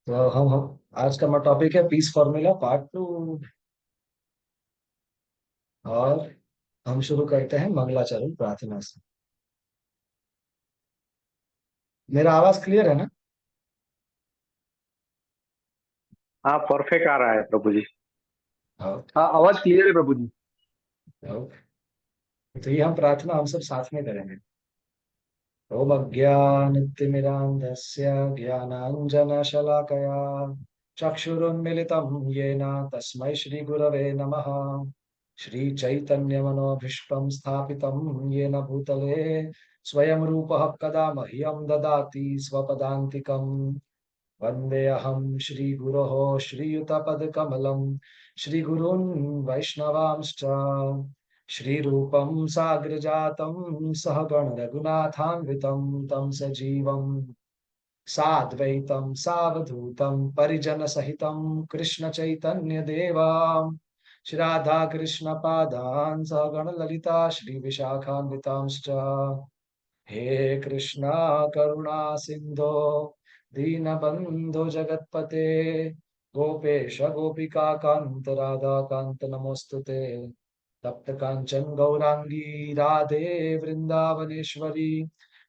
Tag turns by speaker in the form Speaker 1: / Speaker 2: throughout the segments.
Speaker 1: तो हम आज का हमारा टॉपिक है पीस फॉर्मूला पार्ट 2। और हम शुरू करते हैं मंगलाचरण प्रार्थना से। मेरा आवाज क्लियर है ना?
Speaker 2: हाँ, परफेक्ट आ रहा है प्रभु जी।
Speaker 1: हाँ।
Speaker 3: हाँ, आवाज क्लियर है प्रभु जी।
Speaker 1: तो ये हम प्रार्थना हम सब साथ में करेंगे। ओम अज्ञानतिमिरान्धस्य ज्ञानाञ्जनशलाकया चक्षुरुन्मिलितं येन तस्मै श्रीगुरवे नमः। श्रीचैतन्यमनोभीष्टं स्थापितं येन भूतले स्वयं रूपः कदा मह्यं ददाति स्वपदान्तिकम्। वन्देऽहं श्रीगुरोः श्रीयुतपदकमलं श्रीगुरून् वैष्णवांश्च श्रीरूपं साग्रजातं सहगण रघुनाथान्वितं तं सजीवं साद्वैतं सावधूतं परिजनसहितं कृष्णचैतन्यदेवा श्रीराधा कृष्णपादान् सहगण ललिता श्रीविशाखान्वितांश्च। हे कृष्णा करुणा सिंधो दीनबंधो जगत्पते गोपेश गोपिका कांत राधा कांत नमोस्तुते। तप्त कांचन गौरांगी राधे वृंदावनेश्वरी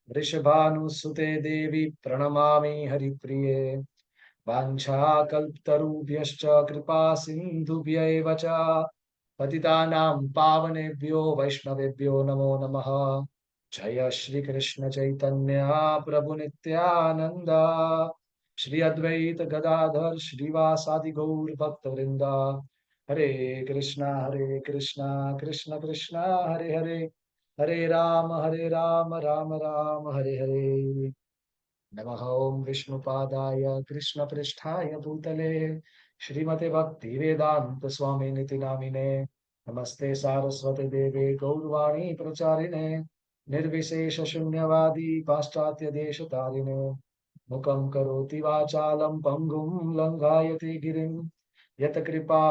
Speaker 1: वृषभानुसुते देवी प्रणमामि हरिप्रिये। वाञ्छाकल्पतरुभ्यश्च कृपा सिन्धुभ्यैव च पतितानां पावनेभ्यो वैष्णवेभ्यो नमो नमः। जय श्री कृष्ण चैतन्य प्रभु नित्यानंद श्री अद्वैत गदाधर श्रीवासादि गौर भक्त वृंदा। हरे कृष्णा कृष्ण कृष्णा हरे हरे, हरे राम राम राम हरे हरे। नमः ओम विष्णुपादाय कृष्ण पृष्ठाय भूतले श्रीमते भक्ति वेदांत स्वामी निति नामिने। नमस्ते सारस्वती देवे गौरवाणी प्रचारिणे निर्विशेष शून्यवादी पाश्चात्य देश तारिणे। मुखं करोति वाचालं पंगुं लंघायते गिरिं यत कृपा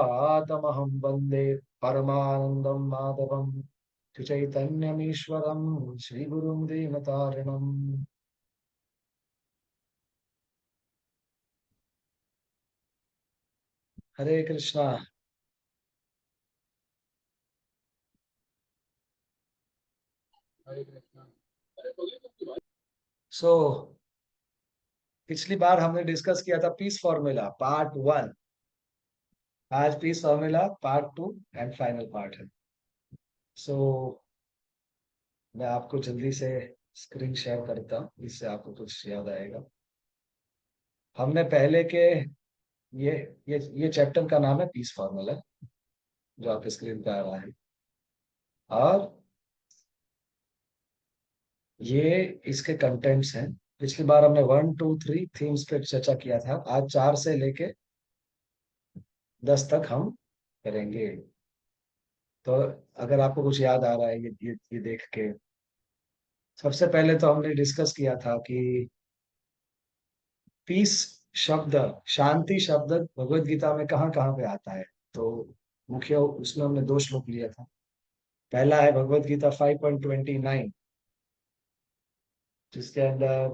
Speaker 1: तमहं वन्दे परमानन्दं माधवं चैतन्यमीश्वरं श्रीगुरुं दीनतारिणम्। हरे कृष्णा।
Speaker 3: हरे कृष्णा।
Speaker 1: सो पिछली बार हमने डिस्कस किया था पीस फॉर्मूला पार्ट 1। आज piece formula part 2 and final part है। सो मैं आपको जल्दी से स्क्रीन शेयर करता हूँ, इससे आपको कुछ याद आएगा। हमने पहले के ये ये चैप्टर का नाम है पीस फॉर्मूला, जो आपके स्क्रीन पे आ रहा है। और ये इसके कंटेंट्स हैं। पिछली बार हमने 1 2 3 थीम्स पे चर्चा किया था। आज 4 से लेके 10 तक हम करेंगे। तो अगर आपको कुछ याद आ रहा है ये देख के, सबसे पहले तो हमने डिस्कस किया था कि पीस शब्द, शांति शब्द भगवत गीता में कहाँ कहाँ पे आता है। तो मुख्य उसमें हमने 2 श्लोक लिया था। पहला है भगवत गीता 5.29, जिसके अंदर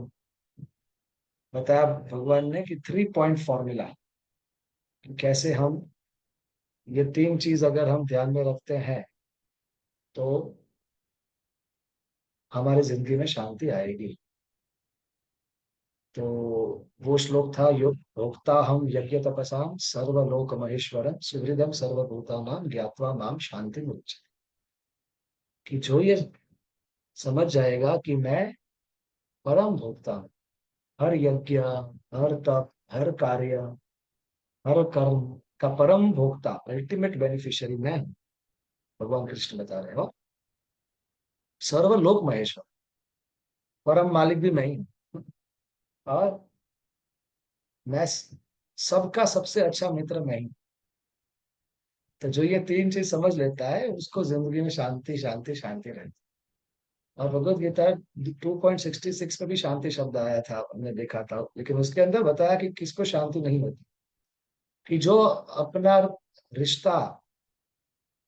Speaker 1: बताया भगवान ने कि 3 पॉइंट फॉर्मूला, कैसे हम ये 3 चीज अगर हम ध्यान में रखते हैं तो हमारी जिंदगी में शांति आएगी। तो वो श्लोक था, योग भोक्ता हम यज्ञ तपसाम सर्वलोक महेश्वरम सुहृदम सर्वभूतानां ज्ञात्वा माम शांति मुच्च। कि जो ये समझ जाएगा कि मैं परम भोक्ता हूँ, हर यज्ञ, हर तप, हर कार्य, हर कर्म का परम भोक्ता, अल्टीमेट बेनिफिशियरी मैं हूँ। भगवान कृष्ण बता रहे हो सर्वलोक महेश्वर, परम मालिक भी मैं ही हूँ। और मैं सबका सबसे अच्छा मित्र मैं ही। तो जो ये 3 चीज समझ लेता है उसको जिंदगी में शांति शांति शांति रहती है। और भगवत गीता 2.66 में भी शांति शब्द आया था, हमने देखा था, लेकिन उसके अंदर बताया कि किसको शांति नहीं होती। कि जो अपना रिश्ता,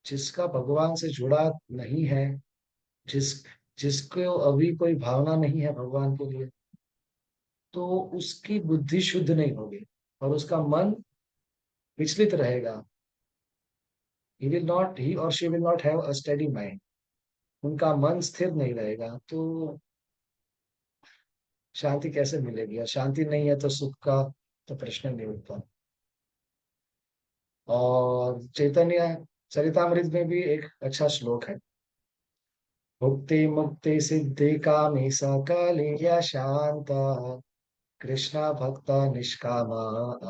Speaker 1: जिसका भगवान से जुड़ा नहीं है, जिस जिसको अभी कोई भावना नहीं है भगवान के लिए, तो उसकी बुद्धि शुद्ध नहीं होगी। और उसका मन विचलित रहेगा, he or she will not have a steady mind, उनका मन स्थिर नहीं रहेगा, तो शांति कैसे मिलेगी? और शांति नहीं है तो सुख का तो प्रश्न नहीं उठता। और चैतन्य चरितामृत में भी एक अच्छा श्लोक है, भुक्ति मुक्ति सिद्धि कामी सकली या शांता, कृष्णा भक्ता निष्कामा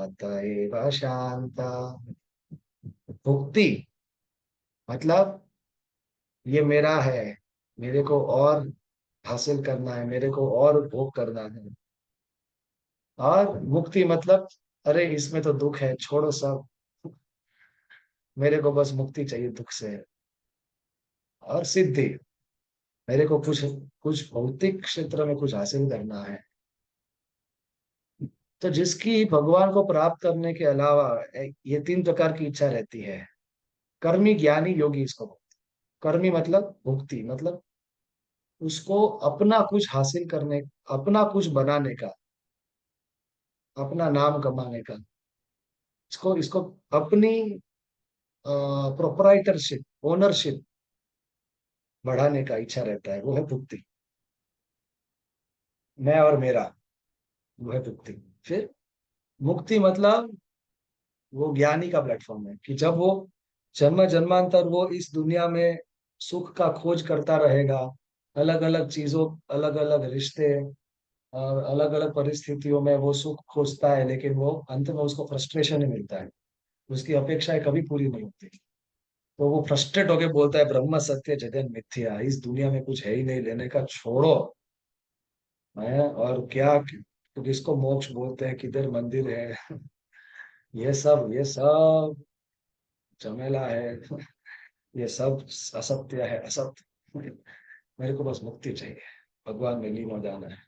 Speaker 1: अतएव शांता। भुक्ति मतलब ये मेरा है, मेरे को और हासिल करना है, मेरे को और भोग करना है। और मुक्ति मतलब अरे इसमें तो दुख है, छोड़ो सब, मेरे को बस मुक्ति चाहिए दुख से। और सिद्धि, मेरे को कुछ कुछ भौतिक क्षेत्र में कुछ हासिल करना है। तो जिसकी भगवान को प्राप्त करने के अलावा ये तीन प्रकार की इच्छा रहती है, कर्मी ज्ञानी योगी इसको बोलते हैं। कर्मी मतलब भुक्ति, मतलब उसको अपना कुछ हासिल करने, अपना कुछ बनाने का, अपना नाम कमाने का, इसको इसको अपनी प्रोपराइटरशिप, ओनरशिप बढ़ाने का इच्छा रहता है, वो है भुक्ति। मैं और मेरा, वो है भुक्ति। फिर मुक्ति मतलब वो ज्ञानी का प्लेटफॉर्म है कि जब वो जन्म जन्मांतर वो इस दुनिया में सुख का खोज करता रहेगा, अलग अलग चीजों, अलग अलग रिश्ते और अलग अलग परिस्थितियों में वो सुख खोजता है, लेकिन वो अंत में उसको फ्रस्ट्रेशन ही मिलता है, उसकी अपेक्षाएं कभी पूरी नहीं होती। तो वो फ्रस्ट्रेट होके बोलता है ब्रह्म सत्य जगन मिथ्या, इस दुनिया में कुछ है ही नहीं लेने का, छोड़ो। है और क्या, तो किसको मोक्ष बोलते हैं, किधर मंदिर है, ये सब झमेला है, ये सब असत्य है, असत्य। मेरे को बस मुक्ति चाहिए, भगवान में लीन हो जाना है,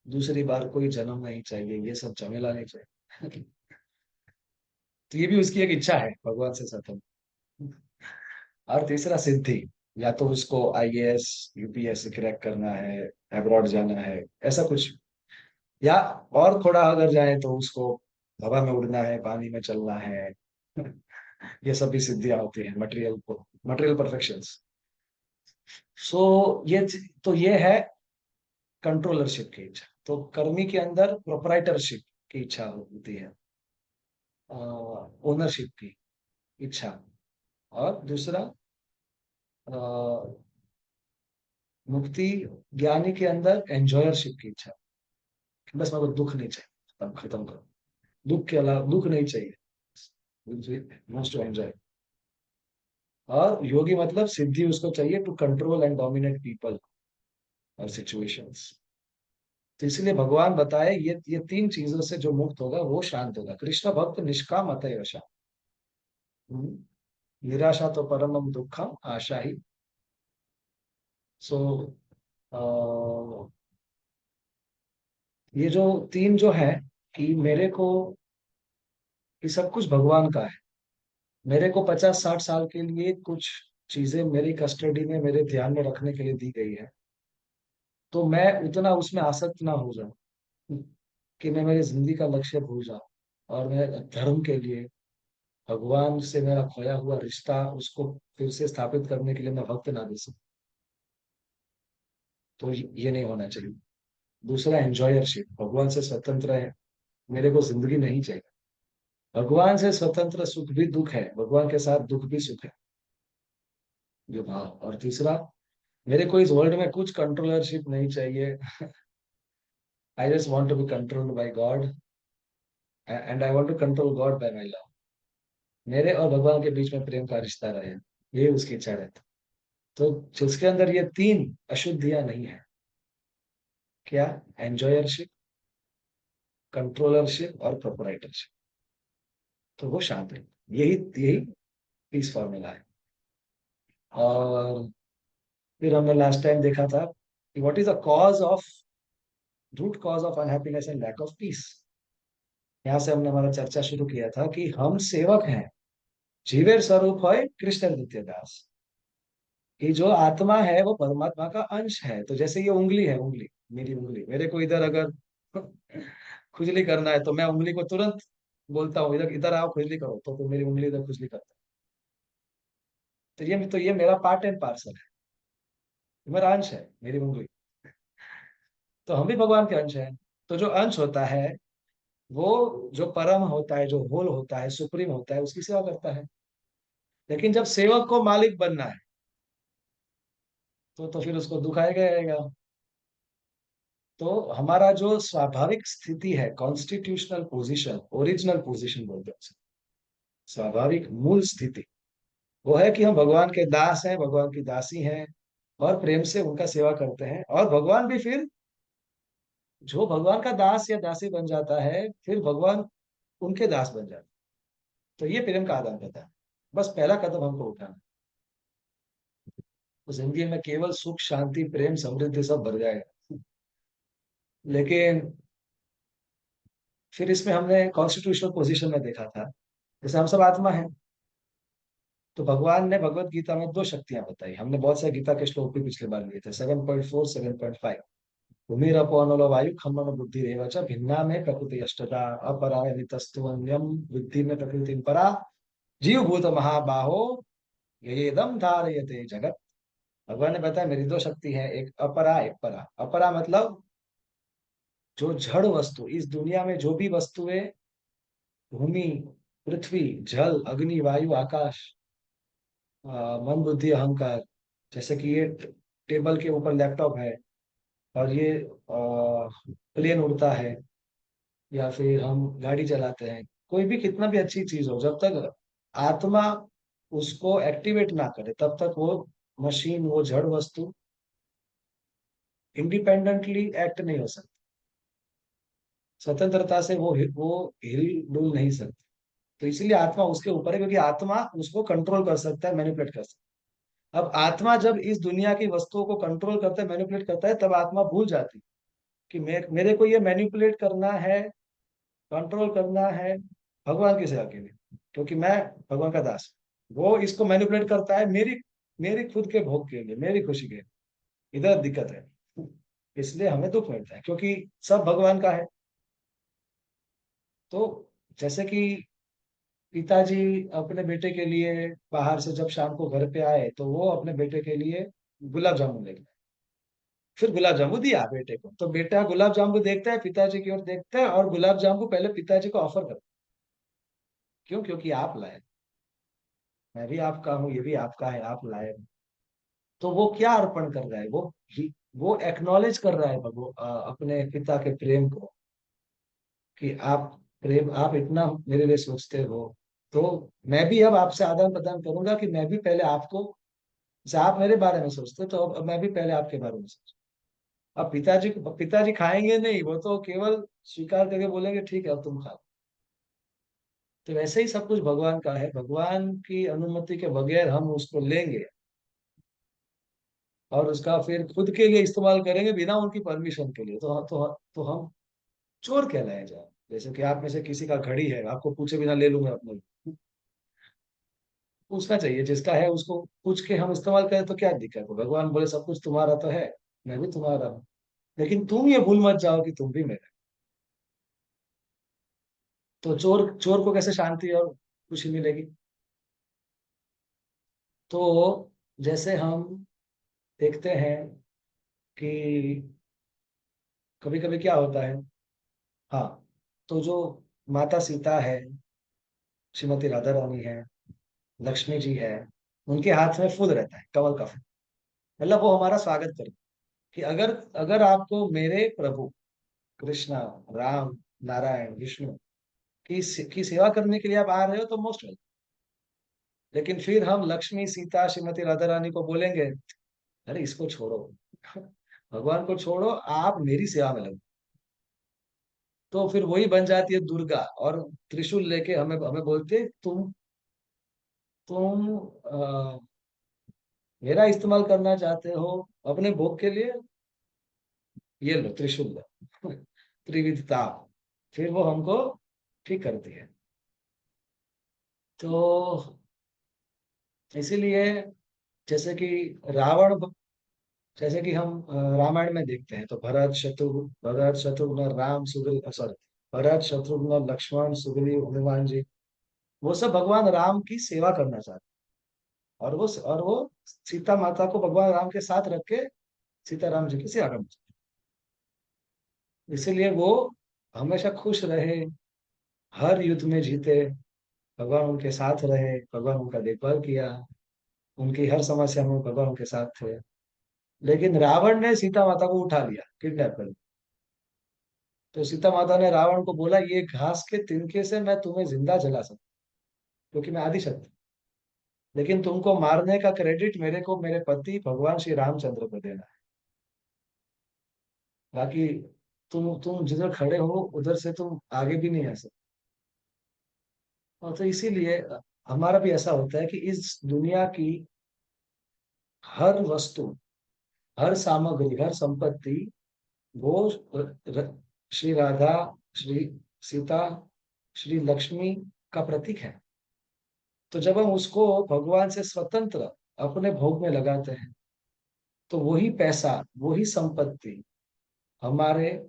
Speaker 1: दूसरी बार कोई जन्म नहीं चाहिए, ये सब झमेला नहीं चाहिए। तो ये भी उसकी एक इच्छा है भगवान से स्वतंत्र। और तीसरा सिद्धि, या तो उसको आईएएस यूपीएससी क्रैक करना है, अब्रॉड जाना है, ऐसा कुछ। या और थोड़ा अगर जाए तो उसको हवा में उड़ना है, पानी में चलना है। ये सब भी सिद्धियां होती हैं, मटेरियल परफेक्शंस। सो ये है कंट्रोलरशिप की इच्छा। तो कर्मी के अंदर प्रोपराइटरशिप की इच्छा होती है, ओनरशिप की इच्छा। और दूसरा मुक्ति ज्ञानी के अंदर एंजॉयरशिप की इच्छा, बस मेरे को दुख नहीं चाहिए, खत्म खत्म करो, दुख के अलावा दुख नहीं चाहिए, वॉन्ट्स टू एंजॉय। और योगी मतलब सिद्धि उसको चाहिए to control and dominate people और सिचुएशंस। तो इसलिए भगवान बताए ये तीन चीजों से जो मुक्त होगा वो शांत होगा। कृष्ण भक्त निष्काम अतएव शांत। निराशा तो परमम दुखम आशा ही। सो ये जो तीन जो है कि मेरे को, ये सब कुछ भगवान का है, मेरे को 50-60 साल के लिए कुछ चीजें मेरी कस्टडी में, मेरे ध्यान में रखने के लिए दी गई है, तो मैं उतना उसमें आसक्त ना हो जाऊं कि मैं मेरी जिंदगी का लक्ष्य भूल जाऊं, और मैं धर्म के लिए, भगवान से मेरा खोया हुआ रिश्ता उसको फिर से स्थापित करने के लिए मैं वक्त ना दे सकूं। तो ये नहीं होना चाहिए। दूसरा एंजॉयरशिप, भगवान से स्वतंत्र है, मेरे को जिंदगी नहीं चाहिए। भगवान से स्वतंत्र सुख भी दुख है, भगवान के साथ दुख भी सुख है, ये भाव। और तीसरा, मेरे को इस वर्ल्ड में कुछ कंट्रोलरशिप नहीं चाहिए। I just want to be controlled by God, and I want to control God by my love. मेरे और भगवान के बीच में प्रेम का रिश्ता रहे, ये उसकी इच्छा रहती। तो जिसके अंदर ये तीन अशुद्धियां नहीं है, क्या, एंजॉयरशिप, कंट्रोलरशिप और प्रोपराइटरशिप, तो वो शांत है। यही यही पीस फॉर्मूला है। और फिर हमने लास्ट टाइम देखा था कि what is the cause of, root cause of unhappiness and lack of peace. यहाँ से हमने हमारा चर्चा शुरू किया था कि हम सेवक हैं, जीवेर स्वरूप है कृष्ण नित्य दास। कि जो आत्मा है वो परमात्मा का अंश है। तो जैसे ये उंगली है, उंगली, मेरी उंगली, मेरे को इधर अगर खुजली करना है तो मैं उंगली को तुरंत बोलता हूँ इधर इधर आओ खुजली करो, तो मेरी उंगली इधर खुजली करता है। तो ये मेरा पार्ट एंड पार्सल है, ये मेरा अंश है, मेरी उंगली। तो हम भी भगवान के अंश हैं। तो जो अंश होता है वो, जो परम होता है, जो होल होता है, सुप्रीम होता है, उसकी सेवा करता है। लेकिन जब सेवक को मालिक बनना है तो फिर उसको दुखाएगा आएगा। तो हमारा जो स्वाभाविक स्थिति है, कॉन्स्टिट्यूशनल पोजीशन, ओरिजिनल पोजीशन बोलते हैं उसे, स्वाभाविक मूल स्थिति, वो है कि हम भगवान के दास हैं, भगवान की दासी हैं, और प्रेम से उनका सेवा करते हैं। और भगवान भी फिर, जो भगवान का दास या दासी बन जाता है, फिर भगवान उनके दास बन जाते हैं। तो ये प्रेम का आदान प्रदान है। बस पहला कदम हमको उठाना है। तो जिंदगी में केवल सुख, शांति, प्रेम, समृद्धि सब भर जाएगा। लेकिन फिर इसमें हमने कॉन्स्टिट्यूशनल पोजीशन में देखा था, जैसे हम सब आत्मा हैं, तो भगवान ने भगवत गीता में दो शक्तियां बताई। हमने बहुत सारे गीता के श्लोक भी पिछले बार लिए थे, 7.4, 7.5। भूमिरपो अनलो वायु खम्मन बुद्धि रेवच भिन्ना में प्रकृति अष्टदा अपरा नितस्तु अन्यम बुद्धि में प्रकृति परा जीव भूत महाबाहो ये दम धारयते जगत। भगवान ने बताया मेरी दो शक्ति है, एक अपरा एक परा। अपरा मतलब जो जड़ वस्तु, इस दुनिया में जो भी वस्तुएं, भूमि, पृथ्वी, जल, अग्नि, वायु, आकाश, मन, बुद्धि, अहंकार, जैसे कि ये टेबल के ऊपर लैपटॉप है, और ये प्लेन उड़ता है, या फिर हम गाड़ी चलाते हैं, कोई भी कितना भी अच्छी चीज हो, जब तक आत्मा उसको एक्टिवेट ना करे तब तक वो मशीन, वो जड़ वस्तु इंडिपेंडेंटली एक्ट नहीं हो सकती, स्वतंत्रता से वो हिल डुल नहीं सकती। तो इसीलिए आत्मा उसके ऊपर है, क्योंकि आत्मा उसको कंट्रोल कर सकता है, मैनिपुलेट कर सकता है। अब आत्मा जब इस दुनिया की वस्तुओं को कंट्रोल करता है, मैनिपुलेट करता है, तब आत्मा भूल जाती है कि मेरे को ये मैनिपुलेट करना है, कंट्रोल करना है भगवान की सेवा के लिए, क्योंकि मैं भगवान का दास हूं। वो इसको मैनिपुलेट करता है मेरी मेरी खुद के भोग के लिए, मेरी खुशी के लिए। इधर दिक्कत है, इसलिए हमें दुख मिलता है, क्योंकि सब भगवान का है। तो जैसे कि पिताजी अपने बेटे के लिए बाहर से जब शाम को घर पे आए, तो वो अपने बेटे के लिए गुलाब जामुन लेके आए। फिर गुलाब जामुन दिया बेटे को, तो बेटा गुलाब जामुन देखता है, पिताजी की ओर देखता है, और गुलाब जामुन पहले पिताजी को ऑफर करता है। क्यों? क्योंकि आप लाए, मैं भी आपका हूँ, ये भी आपका है, आप लाए। तो वो क्या अर्पण कर रहा है? वो एक्नॉलेज कर रहा है अपने पिता के प्रेम को, कि आप प्रेम, आप इतना मेरे लिए सोचते हो। तो मैं भी अब आपसे आदान प्रदान करूंगा कि मैं भी पहले आपको, जैसे आप मेरे बारे में सोचते हो, तो अब मैं भी पहले आपके बारे में सोच। अब पिताजी खाएंगे नहीं, वो तो केवल स्वीकार करके बोलेंगे ठीक है अब तुम खाओ। तो वैसे ही सब कुछ भगवान का है, भगवान की अनुमति के बगैर हम उसको लेंगे और उसका फिर खुद के लिए इस्तेमाल करेंगे बिना उनकी परमिशन के लिए, तो हम चोर कहलाए जाए। जैसे कि आप में से किसी का घड़ी है, आपको पूछे बिना ले लूंगा अपने, पूछना चाहिए, जिसका है उसको पूछ के हम इस्तेमाल करें तो क्या दिक्कत है? भगवान बोले सब कुछ तुम्हारा तो है, मैं भी तुम्हारा हूँ, लेकिन तुम ये भूल मत जाओ कि तुम भी मेरे। तो चोर चोर को कैसे शांति और खुशी मिलेगी? तो जैसे हम देखते हैं कि कभी कभी क्या होता है, हाँ, तो जो माता सीता है, श्रीमती राधा रानी है, लक्ष्मी जी है, उनके हाथ में फूल रहता है, कमल का फूल। मतलब वो हमारा स्वागत करते हैं कि अगर अगर आपको मेरे प्रभु कृष्णा, राम, नारायण, विष्णु की सेवा करने के लिए आप आ रहे हो तो मोस्ट वेलकम। लेकिन फिर हम लक्ष्मी, सीता, श्रीमती राधा रानी को बोलेंगे अरे इसको छोड़ो, भगवान को छोड़ो, आप मेरी सेवा में लगो। तो फिर वही बन जाती है दुर्गा, और त्रिशूल लेके हमें हमें बोलते हैं, तुम मेरा इस्तेमाल करना चाहते हो अपने भोग के लिए, ये लो त्रिशूल लो। त्रिविधता, फिर वो हमको ठीक करती है। तो इसीलिए जैसे कि रावण, जैसे कि हम रामायण में देखते हैं, तो भरत शत्रुघ्न, राम, सुग्रीव, सॉरी, भरत, शत्रुघ्न, लक्ष्मण, सुग्रीव, हनुमान जी, वो सब भगवान राम की सेवा करना चाहते हैं। और वो सीता माता को भगवान राम के साथ रख के सीता राम जी की सेवा करना चाहते हैं। इसीलिए वो हमेशा खुश रहे, हर युद्ध में जीते, भगवान उनके साथ रहे, भगवान उनका देखभाल किया, उनकी हर समस्या में भगवान उनके साथ थे। लेकिन रावण ने सीता माता को उठा लिया, किडनैप कर लिया। तो सीता माता ने रावण को बोला, ये घास के तिनके से मैं तुम्हें जिंदा जला सकता हूँ, क्योंकि मैं आदिशक्ति, लेकिन तुमको मारने का क्रेडिट मेरे को मेरे पति भगवान श्री रामचंद्र को देना है। बाकी तुम जिधर खड़े हो उधर से तुम आगे भी नहीं आ सकते। और तो इसीलिए हमारा भी ऐसा होता है कि इस दुनिया की हर वस्तु, हर सामग्री, हर संपत्ति, वो श्री राधा, श्री सीता, श्री लक्ष्मी का प्रतीक है। तो जब हम उसको भगवान से स्वतंत्र अपने भोग में लगाते हैं, तो वही पैसा, वही संपत्ति हमारे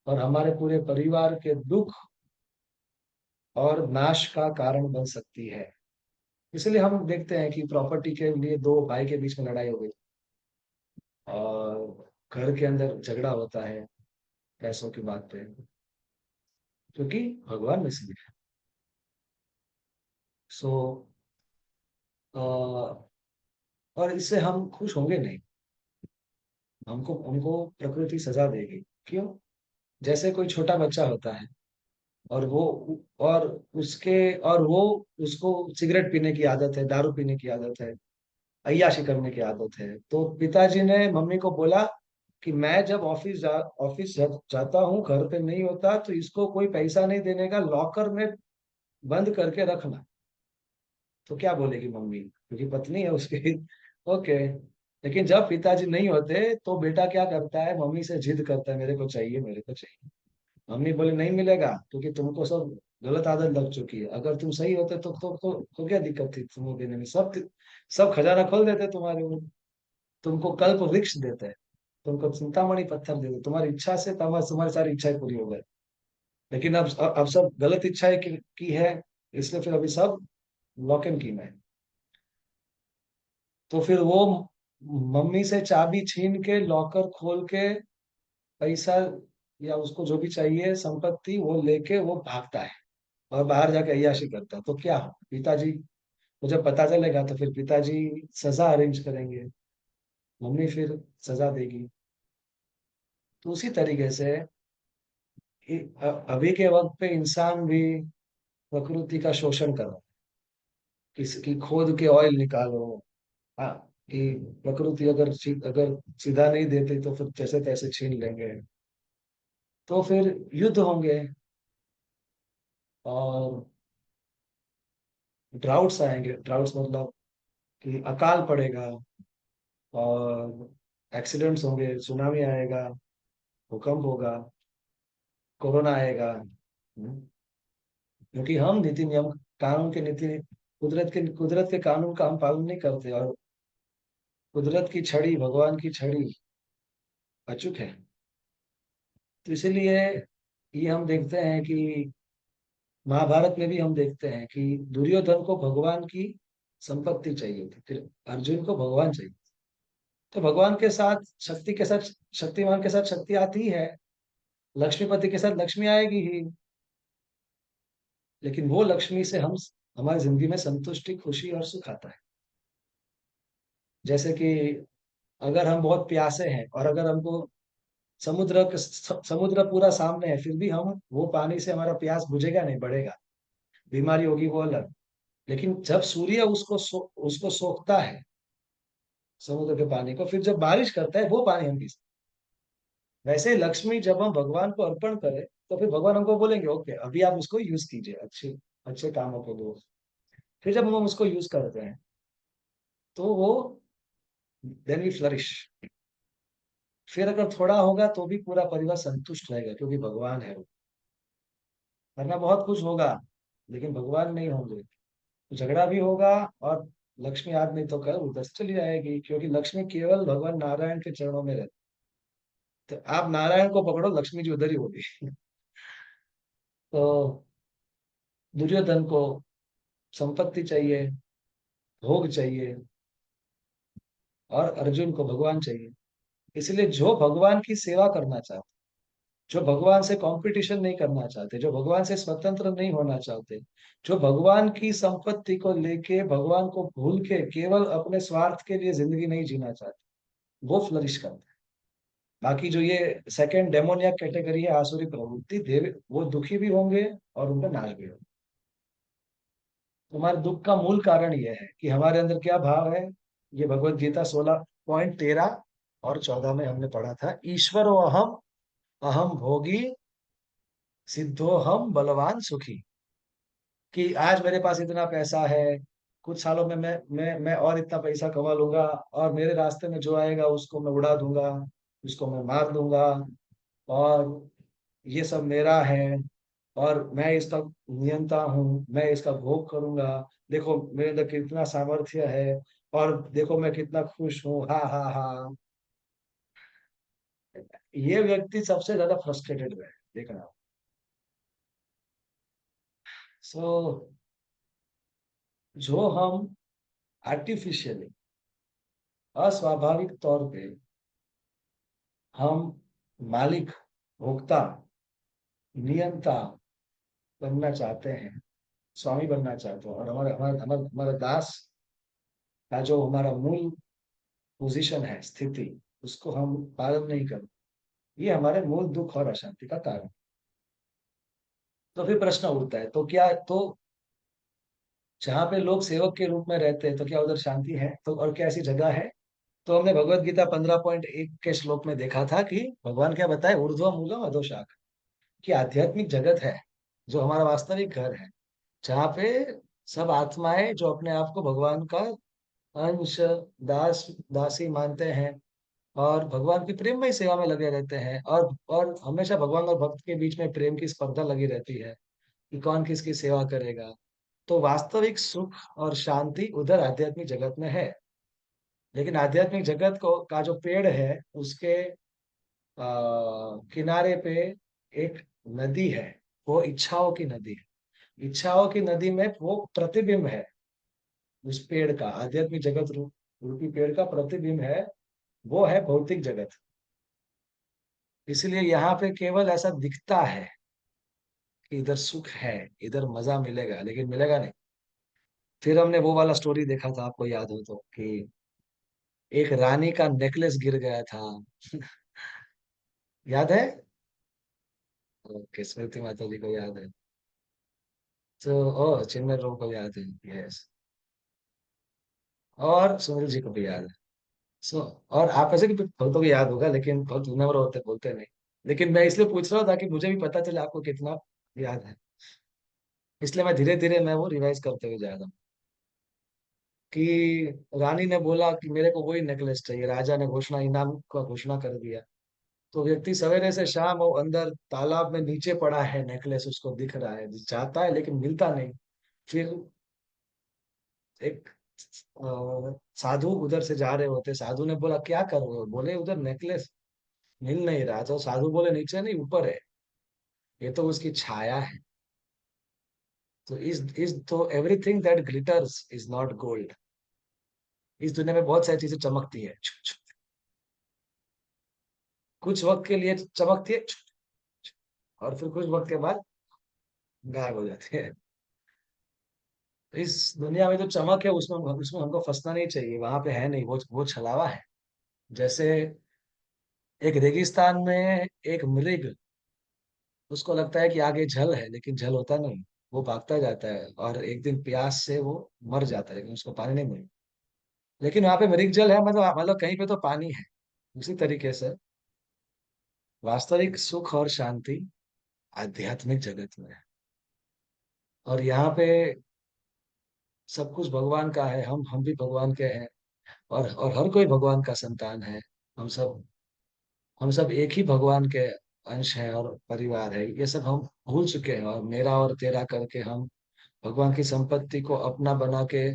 Speaker 1: और हमारे पूरे परिवार के दुख और नाश का कारण बन सकती है। इसलिए हम देखते हैं कि प्रॉपर्टी के लिए दो भाई के बीच में लड़ाई हो गई और घर के अंदर झगड़ा होता है पैसों की बात पे, क्योंकि भगवान में से है। सो और इससे हम खुश होंगे नहीं, हमको हमको प्रकृति सजा देगी। क्यों? जैसे कोई छोटा बच्चा होता है और और वो उसको सिगरेट पीने की आदत है, दारू पीने की आदत है, अय्याशी करने की आदत है। तो पिताजी ने मम्मी को बोला कि मैं जब ऑफिस जाता हूँ, घर पे नहीं होता, तो इसको कोई पैसा नहीं देने का, लॉकर में बंद करके रखना। तो क्या बोलेगी मम्मी, क्योंकि पत्नी है उसकी। ओके। लेकिन जब पिताजी नहीं होते तो बेटा क्या करता है, मम्मी से जिद करता है, मेरे को चाहिए, मेरे को चाहिए। मम्मी बोले नहीं मिलेगा, क्योंकि तुमको सब गलत आदत लग चुकी है। अगर तुम सही होते तो क्या दिक्कत थी तुमको देने में, सब खजाना खोल देते तुम्हारे वो। तुमको कल्प वृक्ष देते हैं, तुमको चिंतामणि पत्थर देते, तुम्हारी इच्छा से तुम्हारी सारी इच्छाएं पूरी हो गई। लेकिन अब सब गलत इच्छाएं की है, इसलिए फिर अभी सब लॉक एंड की में है। तो फिर वो मम्मी से चाबी छीन के, लॉकर खोल के, पैसा या उसको जो भी चाहिए संपत्ति वो लेके वो भागता है और बाहर जाके अय्याशी करता है। तो क्या हो, पिताजी को जब पता चलेगा तो फिर पिताजी सजा अरेंज करेंगे, मम्मी फिर सजा देगी। तो उसी तरीके से अभी के वक्त पे इंसान भी प्रकृति का शोषण कर रहा है। किसकी खोद के ऑयल निकालो। हाँ, कि प्रकृति अगर सीधा नहीं देती तो फिर जैसे तैसे छीन लेंगे, तो फिर युद्ध होंगे और ड्राउट्स आएंगे। ड्राउट्स मतलब कि अकाल पड़ेगा और एक्सीडेंट्स होंगे, सुनामी आएगा, भूकंप होगा, कोरोना आएगा। क्योंकि हम नीति नियम, कानून के नीति, कुदरत के कानून का हम पालन नहीं करते, और कुदरत की छड़ी, भगवान की छड़ी अचूक है। तो इसीलिए ये हम देखते हैं कि महाभारत में भी हम देखते हैं कि दुर्योधन को भगवान की संपत्ति चाहिए थी, फिर अर्जुन को भगवान चाहिए। तो भगवान के साथ शक्ति के साथ, शक्तिमान के साथ शक्ति आती है, लक्ष्मीपति के साथ लक्ष्मी आएगी ही। लेकिन वो लक्ष्मी से हम, हमारी जिंदगी में संतुष्टि, खुशी और सुख आता है। जैसे कि अगर हम बहुत प्यासे हैं और अगर हमको समुद्र पूरा सामने है, फिर भी हम वो पानी से हमारा प्यास बुझेगा नहीं, बढ़ेगा। बीमारी होगी वो अलग। लेकिन जब सूर्य उसको सोखता है, समुद्र के पानी को, फिर जब बारिश करता है वो पानी हम पी सकते हैं। वैसे ही लक्ष्मी जब हम भगवान को अर्पण करें, तो फिर भगवान हमको बोलेंगे ओके अभी आप उसको यूज कीजिए अच्छे अच्छे कामों के लिए। फिर जब हम उसको यूज करते हैं तो वो, देन वी फ्लरिश। फिर अगर थोड़ा होगा तो भी पूरा परिवार संतुष्ट रहेगा, क्योंकि भगवान है वो। वरना बहुत कुछ होगा लेकिन भगवान नहीं होंगे, तो झगड़ा भी होगा, और लक्ष्मी आज नहीं तो कल उधर से चली जाएगी, क्योंकि लक्ष्मी केवल भगवान नारायण के चरणों में रहती। तो आप नारायण को पकड़ो, लक्ष्मी जी उधर ही होगी। तो दुर्योधन को संपत्ति चाहिए, भोग चाहिए, और अर्जुन को भगवान चाहिए। इसलिए जो भगवान की सेवा करना चाहते, जो भगवान से कंपटीशन नहीं करना चाहते, जो भगवान से स्वतंत्र नहीं होना चाहते, जो भगवान की संपत्ति को लेके भगवान को भूल के केवल अपने स्वार्थ के लिए जिंदगी नहीं जीना चाहते, वो फ्लरिश करते हैं। बाकी जो ये सेकंड डेमोनियक कैटेगरी है, आसुरी प्रवृत्ति, देव वो दुखी भी होंगे और उनका नाश भी होगा। तुम्हारे दुख का मूल कारण यह है कि हमारे अंदर क्या भाव है। ये भगवत गीता 16.13 और 14 में हमने पढ़ा था, ईश्वरो अहम, अहम भोगी, सिद्धो हम बलवान सुखी। कि आज मेरे पास इतना पैसा है, कुछ सालों में मैं और इतना पैसा कमा लूंगा, और मेरे रास्ते में जो आएगा उसको मैं उड़ा दूंगा, उसको मैं मार दूंगा, और ये सब मेरा है, और मैं इसका नियंता हूँ, मैं इसका भोग करूंगा। देखो मेरे अंदर कितना सामर्थ्य है, और देखो मैं कितना खुश हूँ, हा हा हा। ये व्यक्ति सबसे ज्यादा फ्रस्ट्रेटेड है, देखना। सो जो हम आर्टिफिशियली, अस्वाभाविक तौर पे हम मालिक, भोक्ता, नियंता बनना चाहते हैं, स्वामी बनना चाहते हैं, और हमारे हमारे हमारे हमारा दास का जो हमारा मूल पोजीशन है, स्थिति, उसको हम पालन नहीं करते, ये हमारे मूल दुख और अशांति का कारण। तो फिर प्रश्न उठता है, तो क्या, तो जहाँ पे लोग सेवक के रूप में रहते हैं, तो क्या उधर शांति है? तो और क्या ऐसी जगह है? तो हमने भगवत गीता 15.1 के श्लोक में देखा था कि भगवान क्या बताए, ऊर्ध्व मूलम अधोशाख, कि आध्यात्मिक जगत है जो हमारा वास्तविक घर है, जहाँ पे सब आत्माएं जो अपने आप को भगवान का अंश, दास, दासी मानते हैं, और भगवान की प्रेममय सेवा में लगे रहते हैं, और हमेशा भगवान और भक्त के बीच में प्रेम की स्पर्धा लगी रहती है कि कौन किसकी सेवा करेगा। तो वास्तविक सुख और शांति उधर आध्यात्मिक जगत में है। लेकिन आध्यात्मिक जगत को का जो पेड़ है, उसके किनारे पे एक नदी है, वो इच्छाओं की नदी है। इच्छाओं की नदी में वो प्रतिबिंब है, उस पेड़ का, आध्यात्मिक जगत रूपी पेड़ का प्रतिबिंब है, वो है भौतिक जगत। इसलिए यहाँ पे केवल ऐसा दिखता है कि इधर सुख है, इधर मजा मिलेगा, लेकिन मिलेगा नहीं। फिर हमने वो वाला स्टोरी देखा था, आपको याद हो तो, कि एक रानी का नेकलेस गिर गया था। याद है? ओके, स्मृति माता जी को याद है। तो ओ चिन्मय प्रभु को याद है, यस। और सुनील जी को भी याद है। सो और आप ऐसे कि भक्तों को याद होगा, लेकिन बहुत विनम्र होते, बोलते नहीं। लेकिन मैं इसलिए पूछ रहा हूँ ताकि मुझे भी पता चले आपको कितना याद है। इसलिए मैं धीरे धीरे मैं वो रिवाइज करते हुए जा रहा हूँ। कि रानी ने बोला कि मेरे को वही नेकलेस चाहिए, राजा ने घोषणा, इनाम का घोषणा कर दिया। तो व्यक्ति सवेरे से शाम वो अंदर तालाब में नीचे पड़ा है, नेकलेस उसको दिख रहा है, चाहता है लेकिन मिलता नहीं। फिर एक साधु उधर से जा रहे होते, साधु ने बोला क्या कर रहे हो? बोले उधर नेकलेस मिल नहीं रहा। तो साधु बोले नीचे नहीं, ऊपर है, ये तो उसकी छाया है। तो इस तो everything that glitters is not gold. इस दुनिया में बहुत सारी चीजें चमकती है, कुछ वक्त के लिए चमकती है, और फिर कुछ वक्त के बाद गायब हो जाती है। तो इस दुनिया में जो चमक है, उसमें उसमें हमको फंसना नहीं चाहिए, वहां पे है नहीं, वो छलावा है। जैसे एक रेगिस्तान में एक मृग, उसको लगता है कि आगे जल है, लेकिन जल होता नहीं, वो भागता जाता है, और एक दिन प्यास से वो मर जाता है, लेकिन उसको पानी नहीं मिलता। लेकिन वहां पे मृग जल है, मतलब कहीं पे तो पानी है। उसी तरीके से वास्तविक सुख और शांति आध्यात्मिक जगत में है। और यहाँ पे सब कुछ भगवान का है, हम भी भगवान के हैं, और हर कोई भगवान का संतान है। हम सब हम सब एक ही भगवान के अंश हैं, और परिवार है। ये सब हम भूल चुके हैं, और मेरा और तेरा करके हम भगवान की संपत्ति को अपना बना के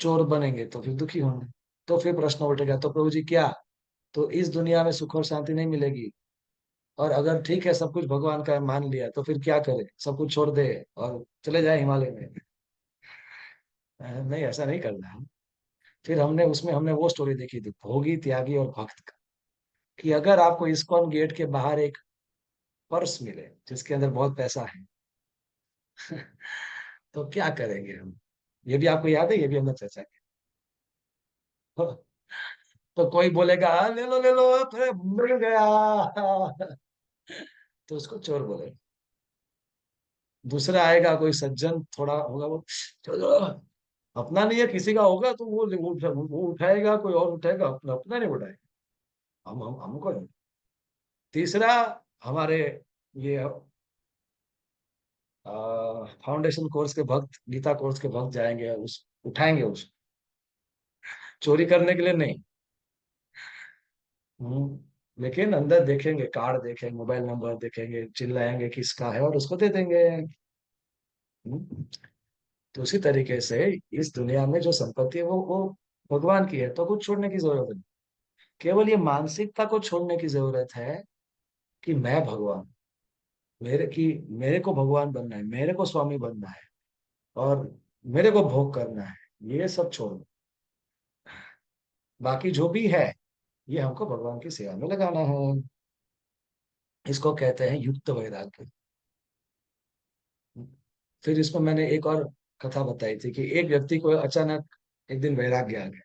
Speaker 1: चोर बनेंगे, तो फिर दुखी होंगे। तो फिर प्रश्न उठेगा, तो प्रभु जी क्या, तो इस दुनिया में सुख और शांति नहीं मिलेगी? और अगर ठीक है सब कुछ भगवान का है, मान लिया, तो फिर क्या करे, सब कुछ छोड़ दे और चले जाए हिमालय में? नहीं, ऐसा नहीं करना है। फिर हमने वो स्टोरी देखी थी, भोगी, त्यागी और भक्त का, कि अगर आपको इस्कॉन गेट के बाहर एक पर्स मिले जिसके अंदर बहुत पैसा है, तो क्या करेंगे हम? ये भी आपको याद है, ये भी हमने चर्चा की। तो कोई बोलेगा, ले लो, अरे मिल गया, तो उसको चोर बोले। दूसरा आएगा कोई सज्जन थोड़ा होगा, वो चलो, अपना नहीं है किसी का होगा तो वो उठाएगा, कोई और उठाएगा, अपना अपना नहीं उठाएगा, हम हमको नहीं। तीसरा, हमारे ये फाउंडेशन कोर्स के भक्त, गीता कोर्स के भक्त जाएंगे, उस उठाएंगे, उस चोरी करने के लिए नहीं। लेकिन अंदर देखेंगे, कार्ड देखेंगे, मोबाइल नंबर देखेंगे, चिल्लाएंगे किसका है और उसको दे देंगे। हम्म, तो उसी तरीके से इस दुनिया में जो संपत्ति है वो भगवान की है, तो कुछ छोड़ने की जरूरत नहीं। केवल ये मानसिकता को छोड़ने की जरूरत है कि मैं भगवान, मेरे को भगवान बनना है, मेरे को स्वामी बनना है, और मेरे को भोग करना है, ये सब छोड़ दो। बाकी जो भी है ये हमको भगवान की सेवा में लगाना है। इसको कहते हैं युक्त वैराग्य। फिर इसमें मैंने एक और कथा बताई थी कि एक व्यक्ति को अचानक एक दिन वैराग्य आ गया,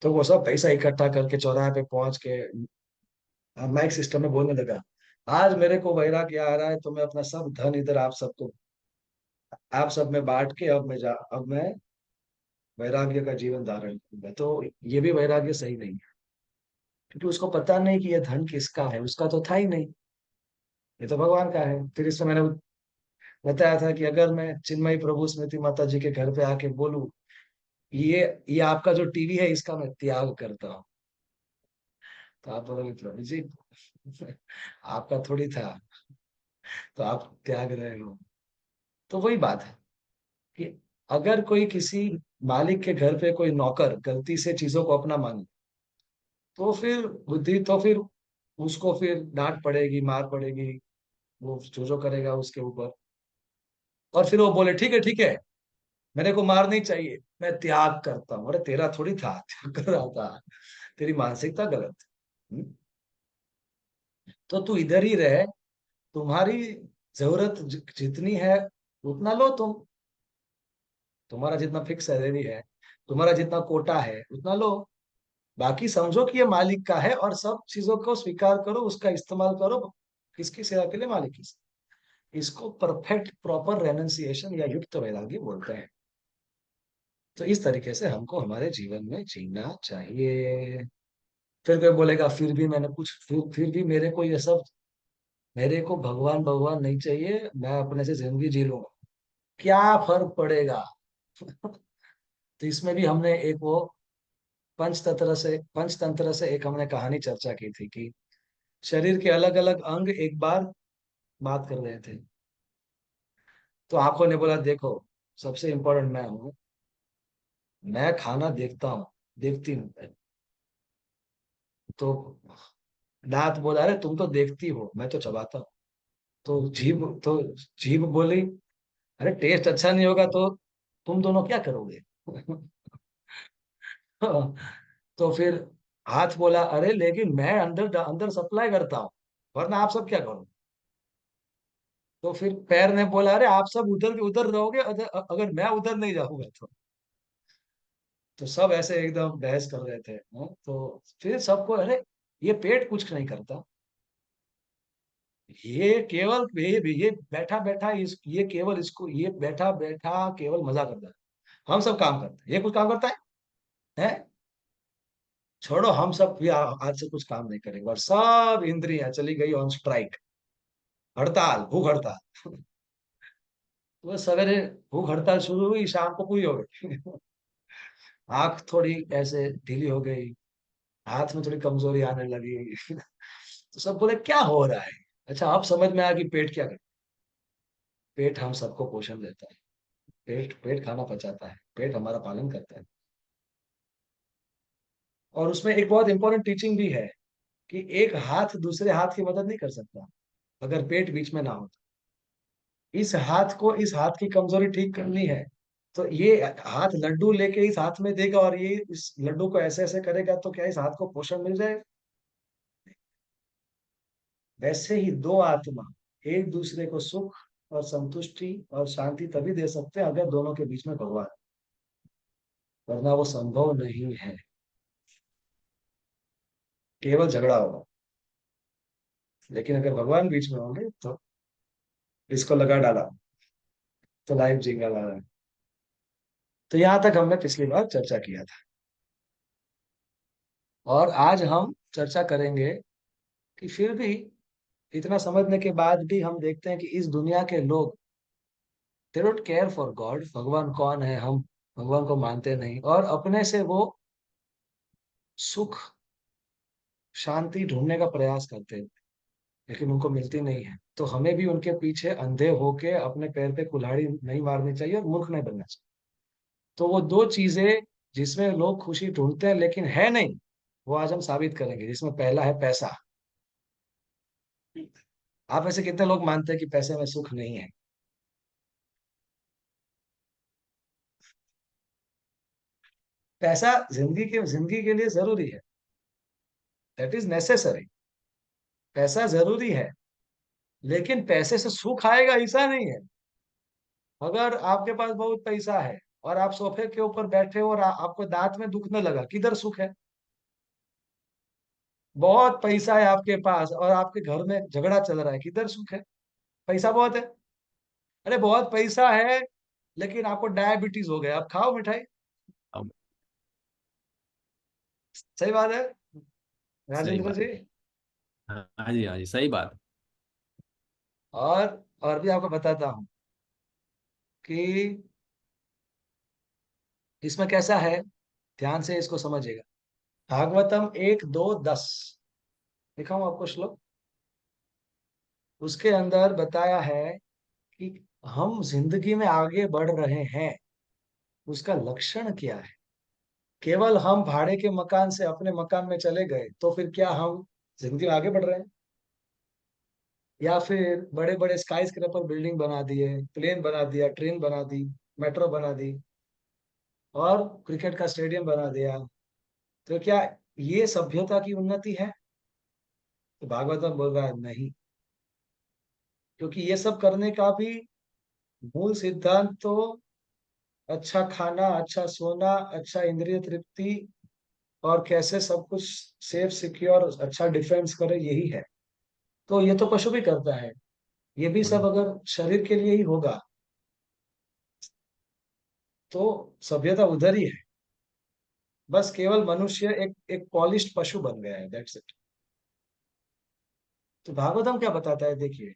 Speaker 1: तो वो सब पैसा इकट्ठा करके चौराहे पे पहुंच के माइक सिस्टम में बोलने लगा, आज मेरे को वैराग्य आ रहा है, तो मैं अपना सब धन इधर आप सब में बांट के अब मैं वैराग्य का जीवन धारण करूंगा। तो ये भी वैराग्य सही नहीं है, क्योंकि उसको पता नहीं कि ये धन किसका है, उसका तो था ही नहीं, ये तो भगवान का है। फिर इसमें मैंने बताया था कि अगर मैं चिन्मयी प्रभु स्मृति माता जी के घर पे आके बोलूं, ये आपका जो टीवी है इसका मैं त्याग करता हूँ, तो आप बोलोगे प्रभु जी, आपका थोड़ी था, तो आप त्याग रहे हो। तो वही बात है कि अगर कोई किसी मालिक के घर पे कोई नौकर गलती से चीजों को अपना मान ले, तो फिर बुद्धि, तो फिर उसको फिर डांट पड़ेगी, मार पड़ेगी, वो जो करेगा उसके ऊपर। और फिर वो बोले ठीक है, मेरे को मार नहीं चाहिए, मैं त्याग करता हूँ। अरे तेरा थोड़ी था, त्याग कर रहा था, तेरी मानसिकता गलत है। तो तू इधर ही रहे, तुम्हारी जरूरत जितनी है उतना लो तुम, तुम्हारा जितना फिक्स सैलरी है, तुम्हारा जितना कोटा है उतना लो, बाकी समझो कि ये मालिक का है, और सब चीजों को स्वीकार करो, उसका इस्तेमाल करो, किसकी सेवा के लिए? मालिक की सेवा। इसको परफेक्ट प्रॉपर रेनंसिएशन या युक्त वैराग्य बोलते हैं। तो इस तरीके से हमको हमारे जीवन में जीना चाहिए। फिर कोई बोलेगा, फिर भी मैंने कुछ फिर भी मेरे को ये सब, मेरे को भगवान भगवान नहीं चाहिए, मैं अपने से जिंदगी जी लूंगा, क्या फर्क पड़ेगा? तो इसमें भी हमने एक वो पंचतंत्र से एक हमने कहानी चर्चा की थी कि शरीर के अलग अलग अंग एक बार बात कर रहे थे। तो आंखों ने बोला, देखो, सबसे इम्पोर्टेंट मैं हूँ, मैं खाना देखता हूँ, देखती हूँ। तो दांत बोला, अरे तुम तो देखती हो, मैं तो चबाता हूँ। तो जीभ बोली, अरे टेस्ट अच्छा नहीं होगा तो तुम दोनों क्या करोगे? तो फिर हाथ बोला, अरे लेकिन मैं अंदर अंदर सप्लाई करता हूँ, वरना आप सब क्या करोगे? तो फिर पैर ने बोला, अरे आप सब उधर के उधर रहोगे, अगर मैं उधर नहीं जाऊंगा तो सब ऐसे एकदम बहस कर रहे थे। तो फिर सबको, अरे ये पेट कुछ नहीं करता, ये केवल ये बैठा बैठा ये केवल इसको, ये बैठा बैठा केवल मजा करता है, हम सब काम करते हैं, ये कुछ काम करता है? छोड़ो, हम सब भी आज से कुछ काम नहीं करेंगे, और सब इंद्रियां चली गई ऑन स्ट्राइक, हड़ताल, भूख हड़ताल। तो सवेरे भूख हड़ताल शुरू हुई, शाम को पूरी हो गई। आंख थोड़ी ऐसे ढीली हो गई, हाथ में थोड़ी कमजोरी आने लगी। तो सब बोले, क्या हो रहा है? अच्छा, अब समझ में आया कि पेट क्या करे। पेट हम सबको पोषण देता है, पेट पेट खाना पचाता है, पेट हमारा पालन करता है। और उसमें एक बहुत इंपॉर्टेंट टीचिंग भी है कि एक हाथ दूसरे हाथ की मदद नहीं कर सकता अगर पेट बीच में ना हो। इस हाथ की कमजोरी ठीक करनी है, तो ये हाथ लड्डू लेके इस हाथ में देगा और ये इस लड्डू को ऐसे ऐसे करेगा, तो क्या इस हाथ को पोषण मिल जाएगा? वैसे ही दो आत्मा एक दूसरे को सुख और संतुष्टि और शांति तभी दे सकते हैं अगर दोनों के बीच में भगवान, वरना वो संभव नहीं है, केवल झगड़ा होगा। लेकिन अगर भगवान बीच में होंगे तो इसको लगा डाला तो लाइफ जिंगा लाला। तो यहाँ तक हमने पिछली बार चर्चा किया था, और आज हम चर्चा करेंगे कि फिर भी इतना समझने के बाद भी हम देखते हैं कि इस दुनिया के लोग they don't care for God, भगवान कौन है, हम भगवान को मानते नहीं, और अपने से वो सुख शांति ढूंढने का प्रयास करते हैं, लेकिन उनको मिलती नहीं है। तो हमें भी उनके पीछे अंधे होके अपने पैर पे कुल्हाड़ी नहीं मारनी चाहिए और मूर्ख नहीं बनना चाहिए। तो वो दो चीजें जिसमें लोग खुशी ढूंढते हैं लेकिन है नहीं, वो आज हम साबित करेंगे। जिसमें पहला है पैसा। आप ऐसे कितने लोग मानते हैं कि पैसे में सुख नहीं है? पैसा जिंदगी के लिए जरूरी है, दैट इज नेसेसरी। पैसा जरूरी है, लेकिन पैसे से सुख आएगा ऐसा नहीं है। अगर आपके पास बहुत पैसा है और आप सोफे के ऊपर बैठे हो और आपको दांत में दुखने लगा, किधर सुख है? बहुत पैसा है आपके पास और आपके घर में झगड़ा चल रहा है, किधर सुख है? पैसा बहुत है। अरे बहुत पैसा है लेकिन आपको डायबिटीज हो गया, आप खाओ मिठाई।
Speaker 4: अब
Speaker 1: सही बात है
Speaker 4: सही
Speaker 1: राजेंद्र
Speaker 4: बात।
Speaker 1: जी।
Speaker 4: हाँ जी सही बात।
Speaker 1: और भी आपको बताता हूँ कि इसमें कैसा है, ध्यान से इसको समझिएगा। भागवतम 1:2-10 लिखा हूं आपको श्लोक। उसके अंदर बताया है कि हम जिंदगी में आगे बढ़ रहे हैं, उसका लक्षण क्या है। केवल हम भाड़े के मकान से अपने मकान में चले गए तो फिर क्या हम जिंदगी में आगे बढ़ रहे हैं? या फिर बड़े बड़े स्काई स्क्रैपर बिल्डिंग बना दिए, प्लेन बना दिया, ट्रेन बना दी, मेट्रो बना दी और क्रिकेट का स्टेडियम बना दिया, तो क्या ये सभ्यता की उन्नति है? तो भागवतम बोल रहा है नहीं, क्योंकि ये सब करने का भी मूल सिद्धांत तो अच्छा खाना, अच्छा सोना, अच्छा इंद्रिय तृप्ति और कैसे सब कुछ सेफ सिक्योर अच्छा डिफेंस करे, यही है। तो ये तो पशु भी करता है, ये भी सब अगर शरीर के लिए ही होगा तो सभ्यता उधर ही है। बस केवल मनुष्य एक एक पॉलिश्ड पशु बन गया है, दैट्स इट। तो भागवतम क्या बताता है, देखिए।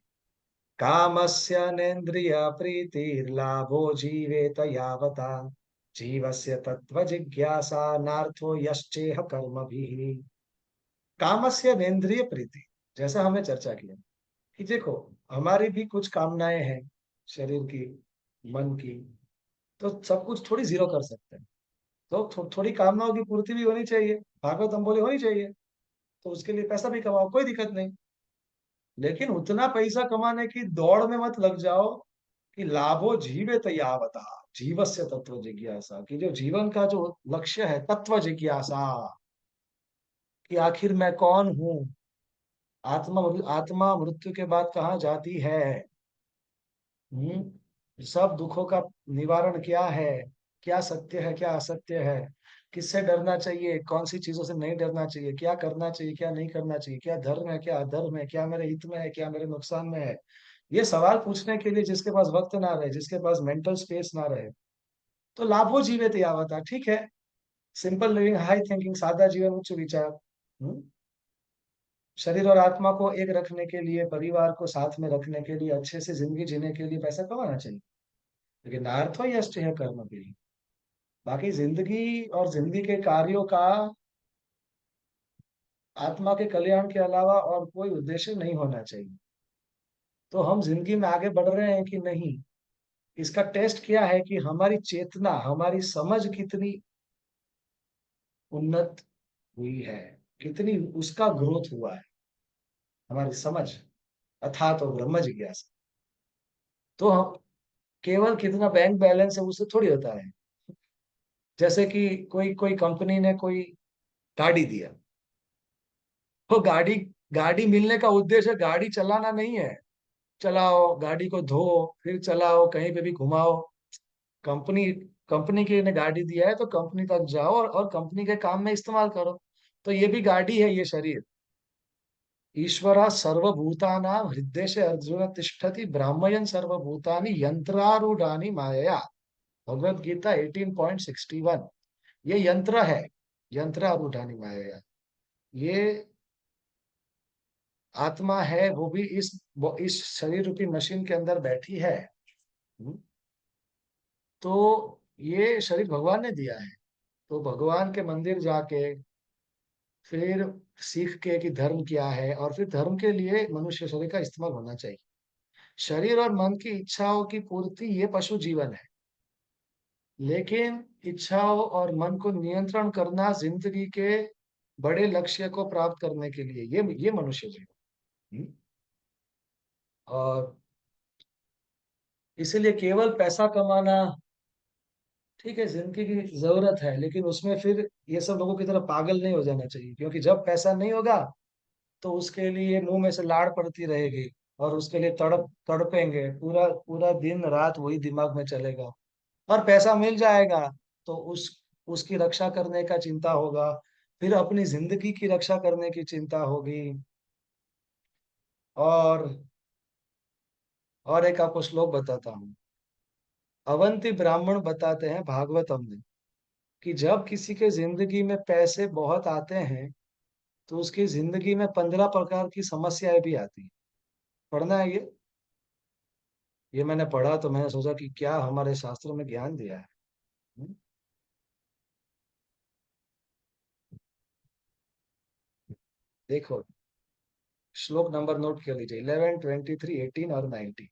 Speaker 1: कामस्य नेन्द्रिय प्रीतिर्लाभो जीवेत यावता जीवस्य तत्व जिज्ञासा नार्थो यश्चेह कर्मभिः। कामस्य नेन्द्रिय प्रीति, जैसा हमने चर्चा किया कि देखो हमारी भी कुछ कामनाएं हैं, शरीर की, मन की, तो सब कुछ थोड़ी जीरो कर सकते हैं। तो थोड़ी कामनाओं की पूर्ति भी होनी चाहिए, भागवत हम बोले होनी चाहिए। तो उसके लिए पैसा भी कमाओ, कोई दिक्कत नहीं। लेकिन उतना पैसा कमाने की दौड़ में मत लग जाओ कि लाभो जीवे तयावता जीवस्य तत्व जिज्ञासा, कि जो जीवन का जो लक्ष्य है तत्व जिज्ञासा, कि आखिर मैं कौन हूँ, आत्मा आत्मा मृत्यु के बाद कहाँ जाती है, सब दुखों का निवारण क्या है, क्या सत्य है क्या असत्य है, किससे डरना चाहिए, कौन सी चीजों से नहीं डरना चाहिए, क्या करना चाहिए क्या नहीं करना चाहिए, क्या धर्म है क्या अधर्म है, क्या मेरे हित में है क्या मेरे नुकसान में है। ये सवाल पूछने के लिए जिसके पास वक्त ना रहे, जिसके पास मेंटल स्पेस ना रहे, तो लाभो जीवित यावता, ठीक है। सिंपल लिविंग, हाई थिंकिंग, सादा जीवन, उच्च विचार। हम्म? शरीर और आत्मा को एक रखने के लिए, परिवार को साथ में रखने के लिए, अच्छे से जिंदगी जीने के लिए पैसा कमाना चाहिए, लेकिन नार्थ हो यष्ट है कर्म भी। बाकी जिंदगी और जिंदगी के कार्यों का आत्मा के कल्याण के अलावा और कोई उद्देश्य नहीं होना चाहिए। तो हम जिंदगी में आगे बढ़ रहे हैं कि नहीं, इसका टेस्ट क्या है कि हमारी चेतना, हमारी समझ कितनी उन्नत हुई है। कितनी उसका ग्रोथ हुआ है, हमारी समझ अर्थात तो ब्रह्म जिज्ञासा। तो हम केवल कितना बैंक बैलेंस है उससे थोड़ी होता है। जैसे कि कोई कोई कंपनी ने कोई गाड़ी दिया, तो गाड़ी गाड़ी मिलने का उद्देश्य गाड़ी चलाना नहीं है। चलाओ गाड़ी को, धो, फिर चलाओ, कहीं पे भी घुमाओ। कंपनी कंपनी की ने गाड़ी दिया है तो कंपनी तक जाओ और कंपनी के काम में इस्तेमाल करो। तो ये भी गाड़ी है, ये शरीर। ईश्वरः सर्वभूतानां हृदय अर्जुन तिष्ठति ब्राह्मयन् सर्वभूतानि यंत्रारूढ़ानि मायया। भगवत गीता 18.61। ये यंत्र है, यंत्रारूढ़ानि मायया। ये आत्मा है, वो भी इस शरीर रूपी मशीन के अंदर बैठी है। हम्म, तो ये शरीर भगवान ने दिया है। तो भगवान के मंदिर जाके फिर सीख के कि धर्म क्या है, और फिर धर्म के लिए मनुष्य शरीर का इस्तेमाल होना चाहिए। शरीर और मन की इच्छाओं की पूर्ति ये पशु जीवन है, लेकिन इच्छाओं और मन को नियंत्रण करना जिंदगी के बड़े लक्ष्य को प्राप्त करने के लिए ये मनुष्य जीवन। और इसीलिए केवल पैसा कमाना ठीक है, जिंदगी की जरूरत है, लेकिन उसमें फिर ये सब लोगों की तरह पागल नहीं हो जाना चाहिए, क्योंकि जब पैसा नहीं होगा तो उसके लिए मुंह में से लाड़ पड़ती रहेगी, और उसके लिए तड़पेंगे, पूरा पूरा दिन रात वही दिमाग में चलेगा। और पैसा मिल जाएगा तो उसकी रक्षा करने का चिंता होगा, फिर अपनी जिंदगी की रक्षा करने की चिंता होगी। और एक आपको श्लोक बताता हूँ। अवंती ब्राह्मण बताते हैं भागवतम में कि जब किसी के जिंदगी में पैसे बहुत आते हैं तो उसकी जिंदगी में 15 प्रकार की समस्याएं भी आती हैं। पढ़ना है ये मैंने पढ़ा तो मैंने सोचा कि क्या हमारे शास्त्रों में ज्ञान दिया है। हम्म, देखो, श्लोक नंबर नोट कर लीजिए, 11, 23, 18 और 19।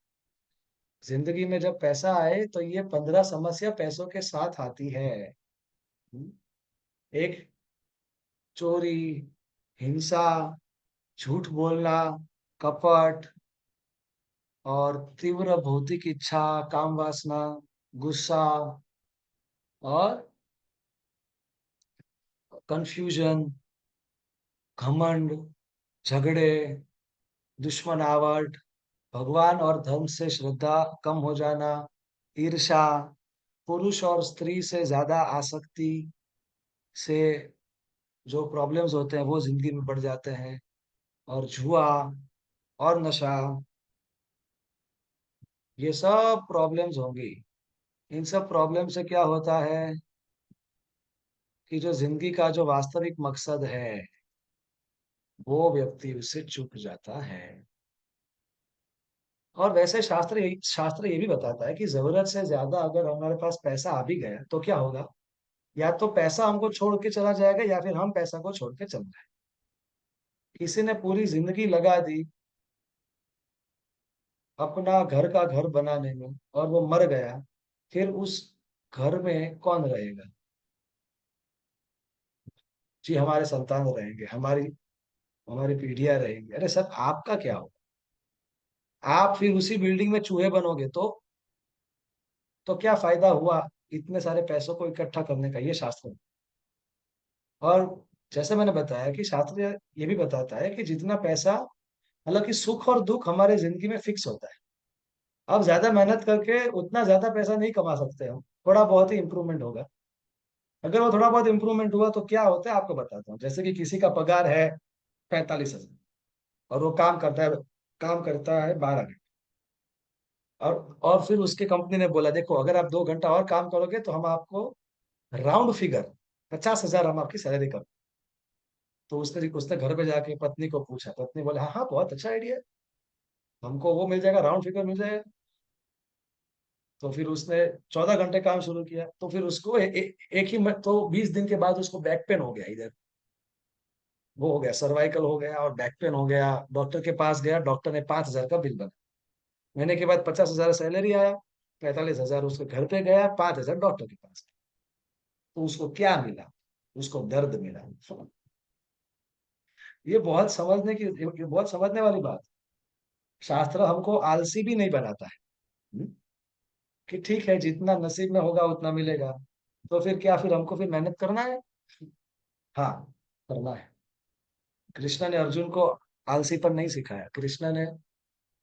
Speaker 1: जिंदगी में जब पैसा आए तो ये 15 समस्या पैसों के साथ आती है। हम्म, एक, चोरी, हिंसा, झूठ बोलना, कपट, और तीव्र भौतिक इच्छा, काम वासना, गुस्सा, और कंफ्यूजन, घमंड, झगड़े, दुश्मनावट, भगवान और धर्म से श्रद्धा कम हो जाना, ईर्ष्या, पुरुष और स्त्री से ज्यादा आसक्ति से जो प्रॉब्लम्स होते हैं वो जिंदगी में बढ़ जाते हैं, और जुआ और नशा, ये सब प्रॉब्लम्स होंगी। इन सब प्रॉब्लम से क्या होता है कि जो जिंदगी का जो वास्तविक मकसद है वो व्यक्ति उससे चूक जाता है। और वैसे शास्त्र ये भी बताता है कि जरूरत से ज्यादा अगर हमारे पास पैसा आ भी गया तो क्या होगा। या तो पैसा हमको छोड़ के चला जाएगा या फिर हम पैसा को छोड़ के चल जाएंगे। किसी ने पूरी जिंदगी लगा दी अपना घर का घर बनाने में और वो मर गया, फिर उस घर में कौन रहेगा। जी हमारे संतान रहेंगे, हमारी हमारी पीढ़ियां रहेंगी। अरे सर, आपका क्या होगा। आप फिर उसी बिल्डिंग में चूहे बनोगे तो क्या फायदा हुआ इतने सारे पैसों को इकट्ठा करने का। ये शास्त्र है। और जैसे मैंने बताया कि शास्त्र ये भी बताता है कि जितना पैसा, हालांकि सुख और दुख हमारे जिंदगी में फिक्स होता है। अब ज्यादा मेहनत करके उतना ज्यादा पैसा नहीं कमा सकते हम, थोड़ा बहुत ही इंप्रूवमेंट होगा। अगर वो थोड़ा बहुत इंप्रूवमेंट हुआ तो क्या होता है आपको बताता हूँ। जैसे कि किसी का पगार है 45,000 और वो काम करता है 12 घंटे। और फिर उसके कंपनी ने बोला देखो अगर आप 2 घंटा और काम करोगे तो हम आपको राउंड फिगर 50,000 हम आपकी सैलरी कर। तो उसने उसने घर पे जाके पत्नी को पूछा, पत्नी बोले हाँ हाँ बहुत अच्छा आइडिया है, हमको वो मिल जाएगा, राउंड फिगर मिल जाएगा। तो फिर उसने 14 घंटे काम शुरू किया, तो फिर उसको एक ही तो 20 दिन के बाद उसको बैक पेन हो गया इधर। वो हो गया, सर्वाइकल हो गया और बैक पेन हो गया। डॉक्टर के पास गया, डॉक्टर ने 5,000 का बिल बना। महीने के बाद 50,000 सैलरी आया, 45,000 उसके घर पे गया, 5,000 डॉक्टर के पास। तो उसको क्या मिला, उसको दर्द मिला। ये बहुत समझने की, ये बहुत समझने वाली बात। शास्त्र हमको आलसी भी नहीं बनाता है। हम्म? कि ठीक है, जितना नसीब में होगा उतना मिलेगा। तो फिर क्या, फिर हमको फिर मेहनत करना है। हाँ, करना है। कृष्ण ने अर्जुन को आलसीपन नहीं सिखाया। कृष्ण ने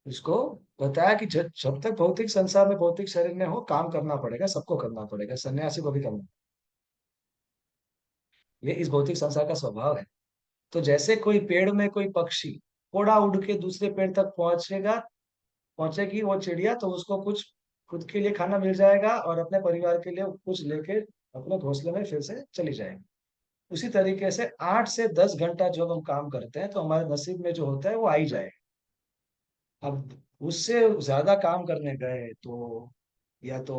Speaker 1: उसको बताया कि जब जब तक भौतिक संसार में, भौतिक शरीर में हो, काम करना पड़ेगा, सबको करना पड़ेगा, सन्यासी को भी करना। ये इस भौतिक संसार का स्वभाव है। तो जैसे कोई पेड़ में कोई पक्षी थोड़ा उड़ के दूसरे पेड़ तक पहुंचेगा, पहुंचेगी वो चिड़िया, तो उसको कुछ खुद के लिए खाना मिल जाएगा और अपने परिवार के लिए कुछ लेके अपने घोंसले में फिर से चली जाएगी। उसी तरीके से 8 से 10 घंटा जब हम काम करते हैं तो हमारे नसीब में जो होता है वो आ ही जाएगा। अब उससे ज्यादा काम करने गए तो या तो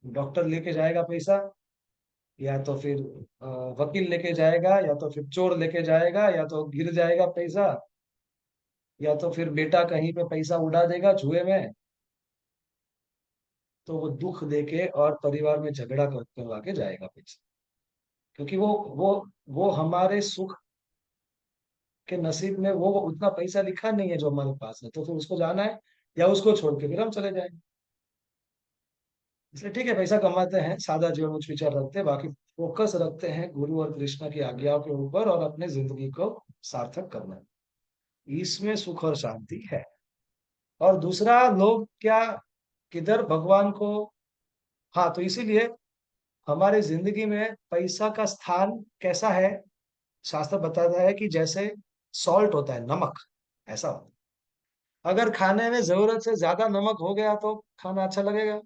Speaker 1: डॉक्टर लेके जाएगा पैसा, या तो फिर वकील लेके जाएगा, या तो फिर चोर लेके जाएगा, या तो गिर जाएगा पैसा, या तो फिर बेटा कहीं पे पैसा उड़ा देगा जुए में। तो वो दुख देके और परिवार में झगड़ा करवा के जाएगा पैसा। क्योंकि वो हमारे सुख के नसीब में वो उतना पैसा लिखा नहीं है जो हमारे पास है, तो फिर उसको जाना है, या उसको छोड़ के फिर हम चले जाएंगे। इसलिए ठीक है, पैसा कमाते हैं, सादा जीवन उच्च विचार रखते हैं, बाकी फोकस रखते हैं गुरु और कृष्ण की आज्ञाओं के ऊपर और अपने जिंदगी को सार्थक करना है। इसमें सुख और शांति है। और दूसरा, लोग क्या, किधर भगवान को, हाँ, तो इसीलिए हमारे जिंदगी में पैसा का स्थान कैसा है। शास्त्र बताता है कि जैसे सॉल्ट होता है, नमक, ऐसा होता है। अगर खाने में जरूरत से ज्यादा नमक हो गया तो खाना अच्छा लगेगा,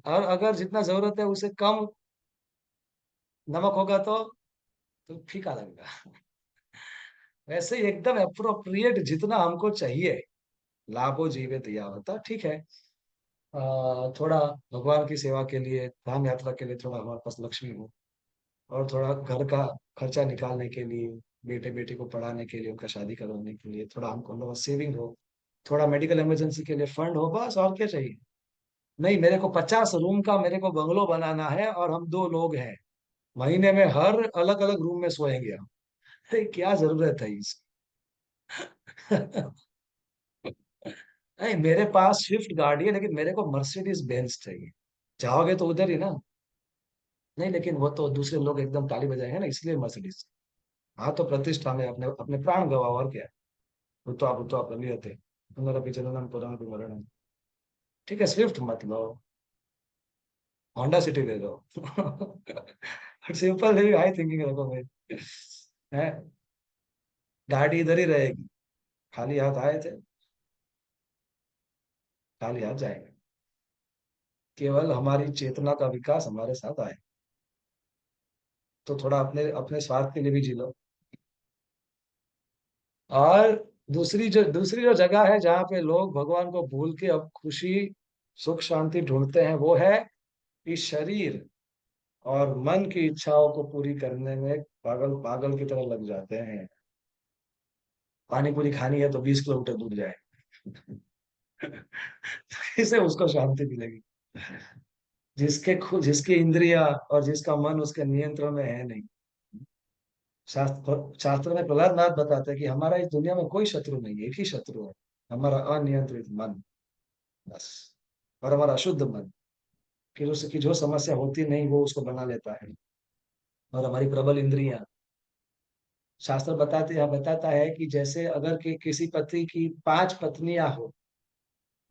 Speaker 1: और अगर जितना जरूरत है उसे कम नमक होगा तो फीका लगेगा। वैसे ही एकदम अप्रोप्रिएट जितना हमको चाहिए, लाभो जीवित या होता, ठीक है। थोड़ा भगवान की सेवा के लिए, धाम यात्रा के लिए थोड़ा हमारे पास लक्ष्मी हो, और थोड़ा घर का खर्चा निकालने के लिए, बेटे बेटी को पढ़ाने के लिए, उनका शादी करवाने के लिए थोड़ा हमको लोग सेविंग हो, थोड़ा मेडिकल इमरजेंसी के लिए फंड हो, बस और क्या चाहिए। नहीं, मेरे को 50 रूम का मेरे को बंगलो बनाना है और हम 2 लोग हैं, महीने में हर अलग अलग रूम में सोएंगे हम। अरे क्या जरूरत है इसकी। नहीं, मेरे पास स्विफ्ट गाड़ी है, लेकिन मेरे को मर्सिडीज बेंज चाहिए। जाओगे तो उधर ही ना। नहीं, लेकिन वो तो दूसरे लोग एकदम ताली बजाएंगे ना, इसलिए मर्सिडीज। हाँ, तो प्रतिष्ठा में अपने अपने प्राण गवाओ, और क्या है। भूत्वा प्रलीयते पुनरपि जननम पुनरपि मरणम। ठीक है, स्विफ्ट मत लो, होंडा सिटी ले लो। सिंपल है, हाई थिंकिंग रखो भाई। है, गाड़ी इधर ही रहेगी, खाली हाथ आए थे, खाली हाथ जाएंगे। केवल हमारी चेतना का विकास हमारे साथ आए, तो थोड़ा अपने अपने स्वार्थ के लिए भी जी लो। और दूसरी जो जगह है जहाँ पे लोग भगवान को भूल के अब खुशी, सुख शांति ढूंढते हैं, वो है इस शरीर और मन की इच्छाओं को पूरी करने में पागल पागल की तरह लग जाते हैं। पानी पूरी खानी है तो 20 किलोमीटर दूर जाए। इसे उसको शांति मिलेगी। जिसकी इंद्रिया और जिसका मन उसके नियंत्रण में है नहीं। शास्त्र में प्रहलाद बताते हैं कि हमारा इस दुनिया में कोई शत्रु नहीं है, एक ही शत्रु है, हमारा अनियंत्रित मन, बस। और हमारा अशुद्ध मन, कि उसकी जो समस्या होती नहीं वो उसको बना लेता है। और हमारी प्रबल इंद्रियां, शास्त्र बताता है कि जैसे अगर किसी पति की 5 पत्नियां हो,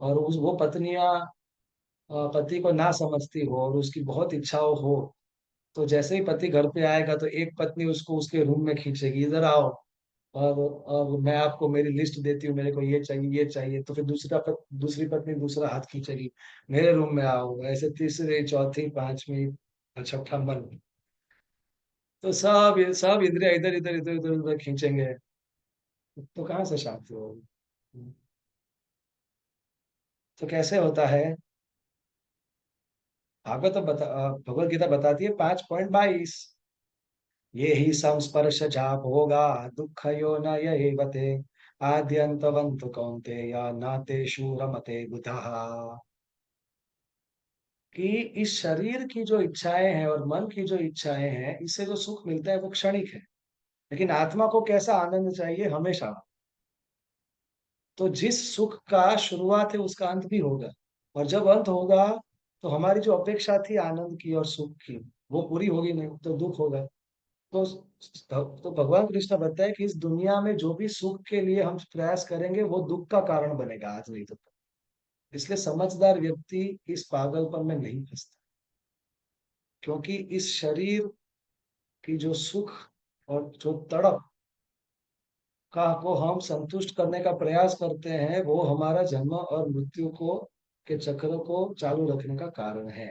Speaker 1: और वो पत्नियां पति को ना समझती हो और उसकी बहुत इच्छाओं हो, तो जैसे ही पति घर पे आएगा तो एक पत्नी उसको उसके रूम में खींचेगी, इधर आओ, और मैं आपको मेरी लिस्ट देती हूँ, मेरे को ये चाहिए ये चाहिए, तो फिर दूसरी पत्नी दूसरा हाथ खींचेगी, मेरे रूम में आओ, ऐसे तीसरी चौथी पांचवी और छठा मन। तो सब इंद्रिया इधर इधर इधर इधर उधर खींचेंगे, तो कहाँ से शांति होगी। तो कैसे होता है। भगवत गीता बताती है 5.22, ये ही संस्पर्श जा भोगा दुख यो न ये बते आद्यंतवंतु कौन्तेय नातेषु रमते बुधः। कि इस शरीर की जो इच्छाएं हैं और मन की जो इच्छाएं हैं, इससे जो सुख मिलता है वो क्षणिक है। लेकिन आत्मा को कैसा आनंद चाहिए? हमेशा। तो जिस सुख का शुरुआत है उसका अंत भी होगा, और जब अंत होगा तो हमारी जो अपेक्षा थी आनंद की और सुख की, वो पूरी होगी नहीं, तो दुख होगा। तो भगवान कृष्ण बताए कि इस दुनिया में जो भी सुख के लिए हम प्रयास करेंगे वो दुख का कारण बनेगा, आज नहीं तो कल। इसलिए समझदार व्यक्ति इस पागलपन में नहीं फंसता, क्योंकि इस शरीर की जो सुख और जो तड़प का को हम संतुष्ट करने का प्रयास करते हैं, वो हमारा जन्म और मृत्यु को के चक्र को चालू रखने का कारण है।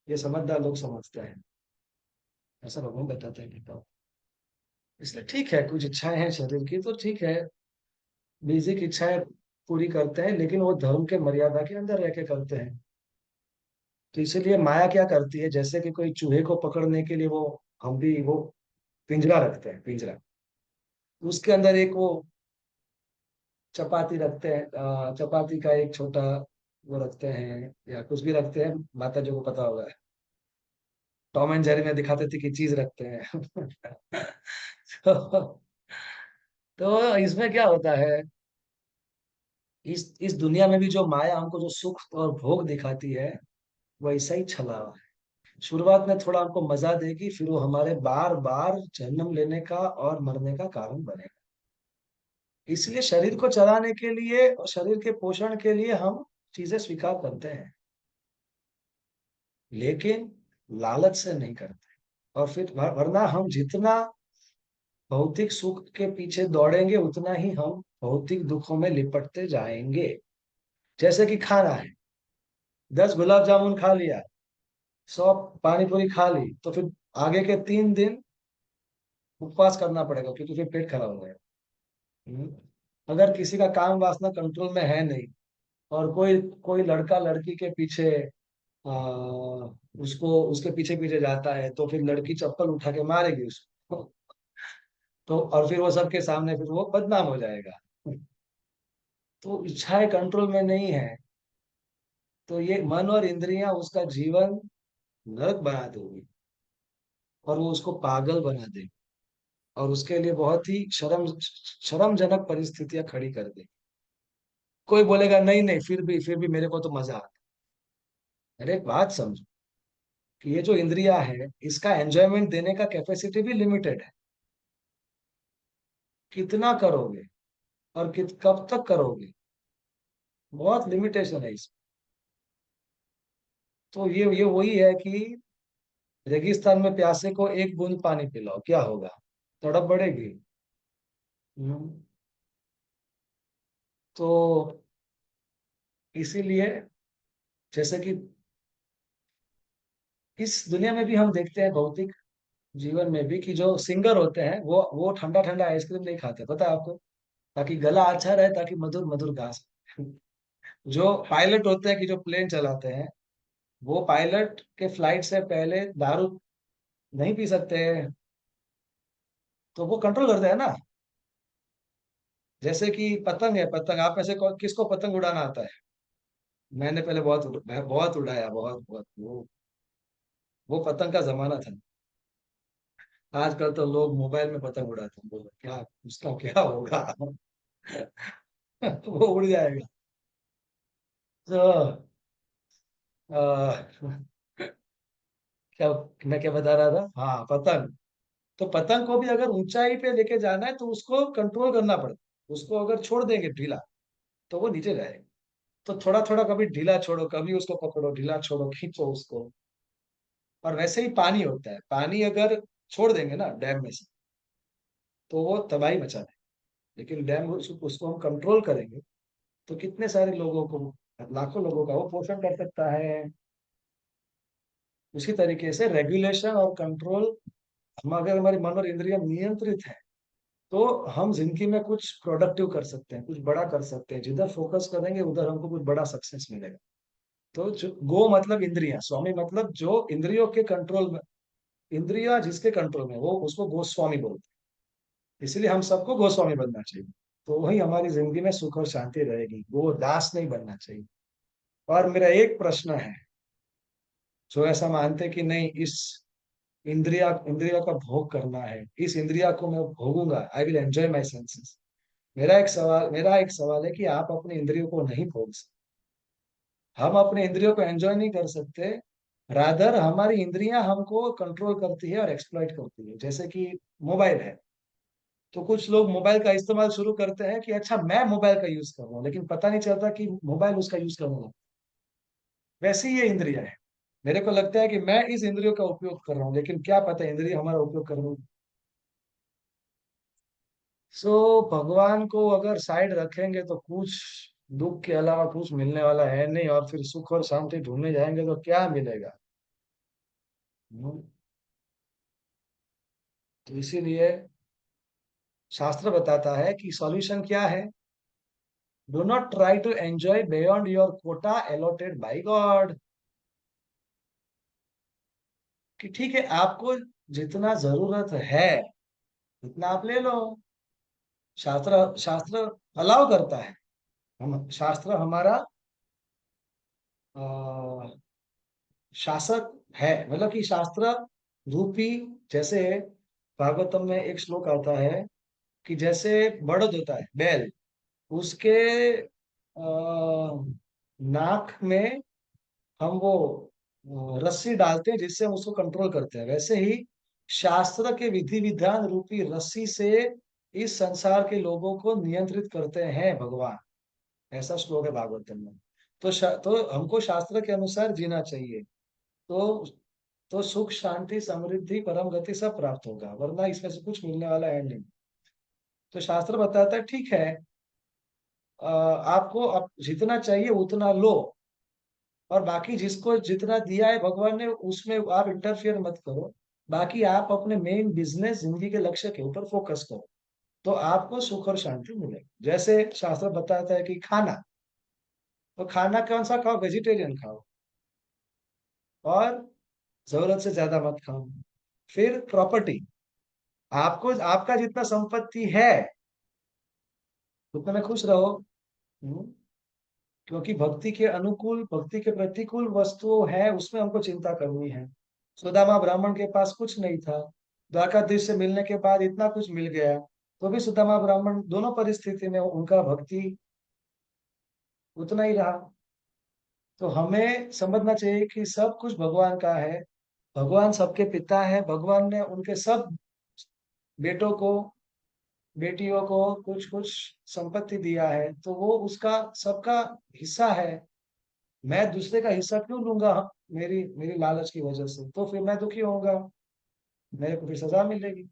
Speaker 1: ये समझदार लोग समझते हैं, ऐसा भगवान बताते हैं गीता में। इसलिए ठीक है, कुछ इच्छाएं हैं शरीर की तो ठीक है, बेसिक इच्छाएं पूरी करते हैं, लेकिन वो धर्म के मर्यादा के अंदर रह के करते हैं। तो इसीलिए माया क्या करती है, जैसे कि कोई चूहे को पकड़ने के लिए वो, हम भी वो पिंजरा रखते हैं, पिंजरा, उसके अंदर एक वो चपाती रखते हैं, चपाती का एक छोटा वो रखते हैं, या कुछ भी रखते हैं, माता जी को पता होगा। टॉम एंड जेरी में दिखाते थे कि चीज रखते हैं। तो, तो इसमें क्या होता है, इस दुनिया में भी जो माया हमको जो सुख और भोग दिखाती है, वैसा ही छलावा है। शुरुआत में थोड़ा हमको मजा देगी, फिर वो हमारे बार बार जन्म लेने का और मरने का कारण बनेगा। इसलिए शरीर को चलाने के लिए और शरीर के पोषण के लिए हम चीजें स्वीकार करते हैं, लेकिन लालच से नहीं करते। और फिर वरना हम जितना भौतिक सुख के पीछे दौड़ेंगे, उतना ही हम भौतिक दुखों में लिपटते जाएंगे। जैसे कि खाना है, 10 गुलाब जामुन खा लिया, 100 पानी पूरी खा ली, तो फिर आगे के 3 दिन उपवास करना पड़ेगा, क्योंकि फिर पेट खराब हो जाएगा। हम्म। अगर किसी का काम वासना कंट्रोल में है नहीं, और कोई कोई लड़का लड़की के पीछे आ, उसको उसके पीछे पीछे जाता है, तो फिर लड़की चप्पल उठा के मारेगी उसको। तो और फिर वो सबके सामने फिर वो बदनाम हो जाएगा। तो इच्छाएं कंट्रोल में नहीं है, तो ये मन और इंद्रियां उसका जीवन नरक बना देगी, और वो उसको पागल बना देगी, और उसके लिए बहुत ही शर्मजनक परिस्थितियां खड़ी कर देगी। कोई बोलेगा नहीं नहीं, फिर भी मेरे को तो मजा आता है। अरे एक बात समझो कि ये जो इंद्रिया है, इसका एंजॉयमेंट देने का कैपेसिटी भी लिमिटेड है। कितना करोगे और कब तक करोगे, बहुत लिमिटेशन है इसमें। तो ये वही है कि रेगिस्तान में प्यासे को एक बूंद पानी पिलाओ, क्या होगा? तड़प बढ़ेगी। हम्म। तो इसीलिए, जैसे कि इस दुनिया में भी हम देखते हैं, भौतिक जीवन में भी, कि जो सिंगर होते हैं वो ठंडा ठंडा आइसक्रीम नहीं खाते, पता है आपको? ताकि गला अच्छा रहे, ताकि मधुर मधुर गा सके। जो पायलट होते हैं, कि जो प्लेन चलाते हैं, वो पायलट के फ्लाइट से पहले दारू नहीं पी सकते हैं, तो वो कंट्रोल करते हैं ना। जैसे कि पतंग है, पतंग, आप में से किसको पतंग उड़ाना आता है? मैंने पहले मैं बहुत उड़ाया, बहुत बहुत, वो पतंग का जमाना था। आजकल तो लोग मोबाइल में पतंग उड़ाते हैं, बोलो क्या उसका क्या होगा? वो उड़ जाएगा। तो आ, क्या मैं क्या बता रहा था, हाँ, पतंग। तो पतंग को भी अगर ऊंचाई पे लेके जाना है, तो उसको कंट्रोल करना पड़ता है। उसको अगर छोड़ देंगे ढीला, तो वो नीचे जाएगा। तो थोड़ा थोड़ा, कभी ढीला छोड़ो, कभी उसको पकड़ो, ढीला छोड़ो, खींचो उसको। और वैसे ही पानी होता है, पानी अगर छोड़ देंगे ना डैम में से, तो वो तबाही मचा देगा। लेकिन डैम उसको हम कंट्रोल करेंगे, तो कितने सारे लोगों को, लाखों लोगों का वो पोषण कर सकता है। उसी तरीके से रेगुलेशन और कंट्रोल, हम अगर हमारी मन और इंद्रियां नियंत्रित है, तो हम जिंदगी में कुछ प्रोडक्टिव कर सकते हैं, कुछ बड़ा कर सकते हैं। जिधर फोकस करेंगे उधर हमको कुछ बड़ा सक्सेस मिलेगा। तो जो गो मतलब इंद्रियां, स्वामी मतलब जो इंद्रियों के कंट्रोल में, इंद्रिया जिसके कंट्रोल में, वो उसको गोस्वामी बोलते हैं। इसलिए हम सबको गोस्वामी बनना चाहिए, तो वही हमारी जिंदगी में सुख और शांति रहेगी। वो दास नहीं बनना चाहिए। और मेरा एक प्रश्न है, जो ऐसा मानते कि नहीं, इस इंद्रिया का भोग करना है, इस इंद्रिया को मैं भोगूंगा, I will enjoy my senses. मेरा एक सवाल है कि आप अपने इंद्रियों को नहीं भोग सकते, हम अपने इंद्रियों को एंजॉय नहीं कर सकते, रादर हमारी इंद्रियां हमको कंट्रोल करती है और एक्सप्लॉइट करती है। जैसे कि मोबाइल है, तो कुछ लोग मोबाइल का इस्तेमाल शुरू करते हैं कि अच्छा मैं मोबाइल का यूज कर रहा हूँ, लेकिन पता नहीं चलता कि मोबाइल उसका यूज करने लगा। वैसे ही ये इंद्रिया है, मेरे को लगता है कि मैं इस इंद्रियों का उपयोग कर रहा हूँ, लेकिन क्या पता इंद्रिय हमारा उपयोग कर रही हूँ। सो भगवान को अगर साइड रखेंगे तो कुछ दुख के अलावा कुछ मिलने वाला है नहीं, और फिर सुख और शांति ढूंढने जाएंगे तो क्या मिलेगा। हम्म, तो इसीलिए शास्त्र बताता है कि सॉल्यूशन क्या है। Do not try to enjoy beyond your quota allotted by God. कि ठीक है, आपको जितना जरूरत है उतना आप ले लो। शास्त्र शास्त्र अलाउ करता है, हम शास्त्र हमारा अ, शासक है, मतलब कि शास्त्र रूपी। जैसे भागवतम में एक श्लोक आता है कि जैसे बड़द होता है बैल, उसके नाक में हम वो रस्सी डालते हैं जिससे हम उसको कंट्रोल करते हैं, वैसे ही शास्त्र के विधि विधान रूपी रस्सी से इस संसार के लोगों को नियंत्रित करते हैं भगवान। ऐसा श्लोक है भागवतम में। तो हमको शास्त्र के अनुसार जीना चाहिए, तो सुख शांति समृद्धि परम गति सब प्राप्त होगा, वरना इसमें से कुछ मिलने वाला है नहीं। तो शास्त्र बताता है ठीक है, आपको अब जितना चाहिए उतना लो, और बाकी जिसको जितना दिया है भगवान ने उसमें आप इंटरफियर मत करो। बाकी आप अपने मेन बिजनेस जिंदगी के लक्ष्य के ऊपर फोकस करो, तो आपको सुख और शांति मिलेगी। जैसे शास्त्र बताता है कि खाना, तो खाना कौन सा खाओ, वेजिटेरियन खाओ, और जरूरत से ज्यादा मत खाओ। फिर प्रॉपर्टी, आपको आपका जितना संपत्ति है उतना में खुश रहो। हम्म, क्योंकि भक्ति के अनुकूल, भक्ति के प्रतिकूल वस्तु है उसमें हमको चिंता करनी है। सुदामा ब्राह्मण के पास कुछ नहीं था, द्वारकाधीश से मिलने के बाद इतना कुछ मिल गया, तो भी सुदामा ब्राह्मण दोनों परिस्थिति में उनका भक्ति उतना ही रहा। तो हमें समझना चाहिए कि सब कुछ भगवान का है, भगवान सबके पिता है, भगवान ने उनके सब बेटों को बेटियों को कुछ कुछ संपत्ति दिया है, तो वो उसका सबका हिस्सा है। मैं दूसरे का हिस्सा क्यों लूंगा, मेरी मेरी लालच की वजह से, तो फिर मैं दुखी होऊंगा, मेरे को फिर सजा मिलेगी।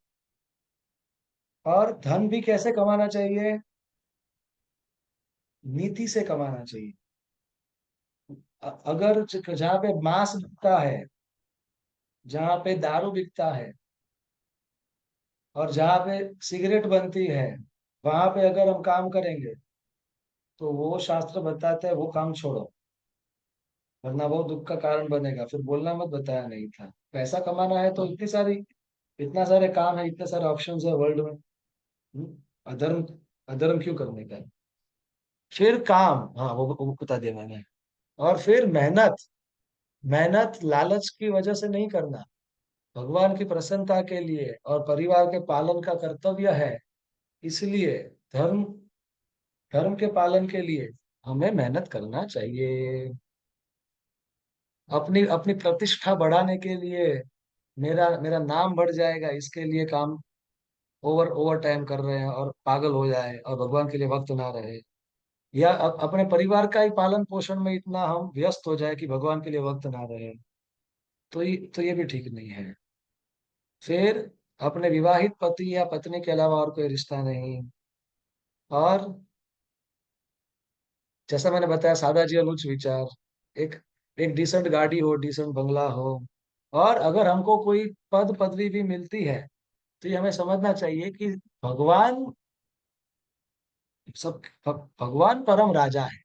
Speaker 1: और धन भी कैसे कमाना चाहिए, नीति से कमाना चाहिए। अगर जहाँ पे मांस बिकता है, जहाँ पे दारू बिकता है, और जहाँ पे सिगरेट बनती है, वहां पे अगर हम काम करेंगे तो वो शास्त्र बताते हैं वो काम छोड़ो, वरना वो दुख का कारण बनेगा। फिर बोलना मत बताया नहीं था। पैसा कमाना है तो इतना सारे काम है, इतने सारे ऑप्शंस है वर्ल्ड में। अधर्म अधर्म क्यों करने का है? फिर काम, हाँ वो बता दिया मैंने। और फिर मेहनत, मेहनत लालच की वजह से नहीं करना, भगवान की प्रसन्नता के लिए और परिवार के पालन का कर्तव्य है। इसलिए धर्म धर्म के पालन के लिए हमें मेहनत करना चाहिए। अपनी अपनी प्रतिष्ठा बढ़ाने के लिए, मेरा मेरा नाम बढ़ जाएगा इसके लिए काम ओवर टाइम कर रहे हैं और पागल हो जाए और भगवान के लिए वक्त ना रहे, या अपने परिवार का ही पालन पोषण में इतना हम व्यस्त हो जाए कि भगवान के लिए वक्त ना रहे, तो ये भी ठीक नहीं है। फिर अपने विवाहित पति या पत्नी के अलावा और कोई रिश्ता नहीं। और जैसा मैंने बताया, सादा जीवन उच्च विचार, एक एक डिसेंट गाड़ी हो, डिसेंट बंगला हो। और अगर हमको कोई पद पदवी भी मिलती है, तो ये हमें समझना चाहिए कि भगवान भगवान परम राजा है।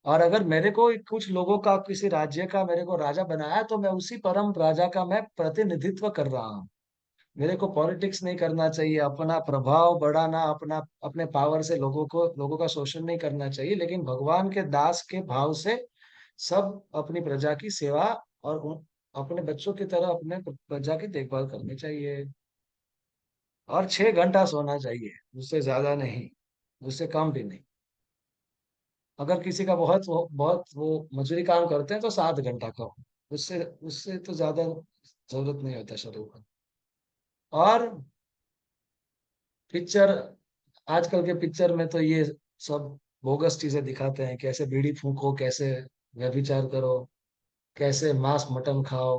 Speaker 1: और अगर मेरे को कुछ लोगों का, किसी राज्य का मेरे को राजा बनाया, तो मैं उसी परम राजा का मैं प्रतिनिधित्व कर रहा हूँ। मेरे को पॉलिटिक्स नहीं करना चाहिए, अपना प्रभाव बढ़ाना, अपने पावर से लोगों का शोषण नहीं करना चाहिए, लेकिन भगवान के दास के भाव से सब अपनी प्रजा की सेवा और अपने बच्चों की तरह अपने प्रजा की देखभाल करनी चाहिए। और 6 घंटा सोना चाहिए, उससे ज्यादा नहीं, उससे कम भी नहीं। अगर किसी का बहुत वो मजूरी काम करते हैं तो 7 घंटा का हो, उससे उससे तो ज्यादा जरूरत नहीं होता शरीर को। और पिक्चर, आजकल के पिक्चर में तो ये सब बोगस चीजें दिखाते हैं, कैसे बीड़ी फूको, कैसे व्यभिचार करो, कैसे मांस मटन खाओ,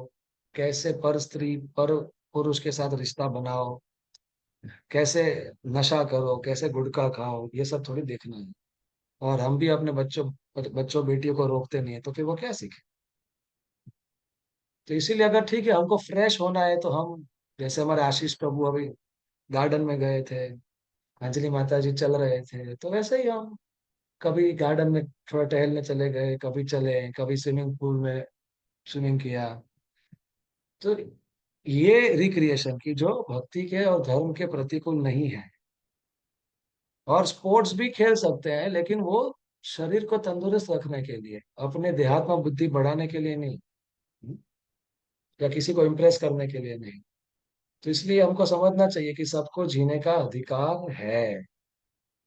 Speaker 1: कैसे पर स्त्री पर पुरुष के साथ रिश्ता बनाओ, कैसे नशा करो, कैसे गुटखा खाओ, ये सब थोड़ी देखना है। और हम भी अपने बच्चों बेटियों को रोकते नहीं है, तो फिर वो क्या सीखे। तो इसीलिए अगर ठीक है हमको फ्रेश होना है तो हम, जैसे हमारे आशीष प्रभु अभी गार्डन में गए थे, अंजलि माता जी चल रहे थे, तो वैसे ही हम कभी गार्डन में थोड़ा टहलने चले गए, कभी चले, कभी स्विमिंग पूल में स्विमिंग किया। तो ये रिक्रिएशन की जो भक्ति के और धर्म के प्रतिकूल नहीं है। और स्पोर्ट्स भी खेल सकते हैं, लेकिन वो शरीर को तंदुरुस्त रखने के लिए, अपने देहात्म बुद्धि बढ़ाने के लिए नहीं, या किसी को इम्प्रेस करने के लिए नहीं। तो इसलिए हमको समझना चाहिए कि सबको जीने का अधिकार है,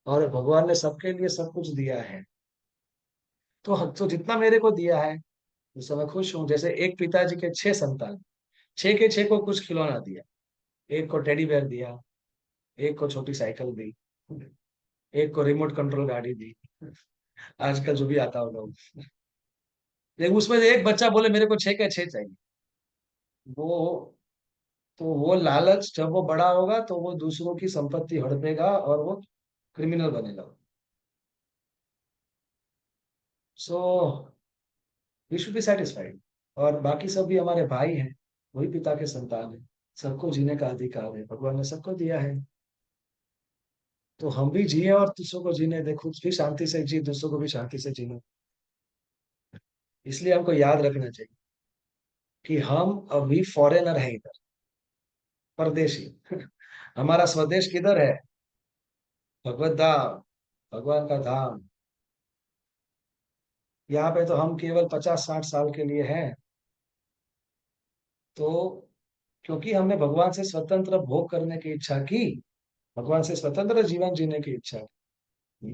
Speaker 1: और भगवान ने सबके लिए सब कुछ दिया है। तो जितना मेरे को दिया है उससे मैं खुश हूँ। जैसे एक पिताजी के 6 संतान, 6 के 6 को कुछ खिलौना दिया, एक को टेडी बेयर दिया, एक को छोटी साइकिल दी, एक को रिमोट कंट्रोल गाड़ी दी, आजकल जो भी आता होगा वो। लेकिन उसमें से एक बच्चा बोले मेरे को 6 के 6 चाहिए, वो तो वो लालच जब वो बड़ा होगा तो वो दूसरों की संपत्ति हड़पेगा और वो क्रिमिनल बनेगा। So we should be satisfied. और बाकी सब भी हमारे भाई हैं, वही पिता के संतान है। सबको जीने का अधिकार है, भगवान ने सबको दिया है। तो हम भी जिए और दूसरों को जीने दे, खुद भी शांति से जिए, दूसरों को भी शांति से जीने। इसलिए हमको याद रखना चाहिए कि हम अभी फॉरेनर है इधर, परदेशी। हमारा स्वदेश किधर है? भगवत धाम, भगवान का धाम। यहाँ पे तो हम केवल 50-60 साल के लिए हैं। तो क्योंकि हमने भगवान से स्वतंत्र भोग करने की इच्छा की, भगवान से स्वतंत्र जीवन जीने की इच्छा की,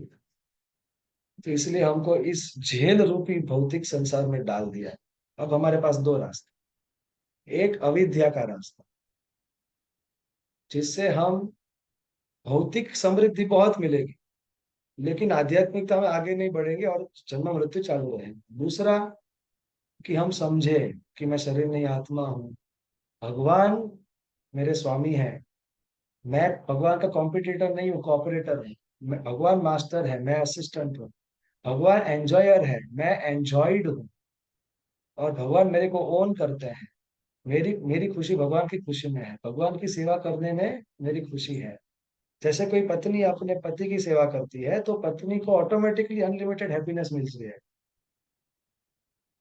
Speaker 1: तो इसलिए हमको इस झेल रूपी भौतिक संसार में डाल दिया है। अब हमारे पास दो रास्ते, एक अविद्या का रास्ता, जिससे हम भौतिक समृद्धि बहुत मिलेगी, लेकिन आध्यात्मिकता में आगे नहीं बढ़ेंगे और जन्म मृत्यु चालू रहेगी। दूसरा, कि हम समझे कि मैं शरीर नहीं आत्मा हूँ, भगवान मेरे स्वामी है, मैं भगवान का कॉम्पिटिटर नहीं हूँ, कॉपरेटर हूँ। भगवान मास्टर है, मैं असिस्टेंट हूँ। भगवान एंजॉयर है, मैं एंजॉयड हूँ। और भगवान मेरे को ओन करते हैं। मेरी मेरी खुशी भगवान की खुशी में है, भगवान की सेवा करने में मेरी खुशी है। जैसे कोई पत्नी अपने पति की सेवा करती है तो पत्नी को ऑटोमेटिकली अनलिमिटेड हैप्पीनेस मिलती है।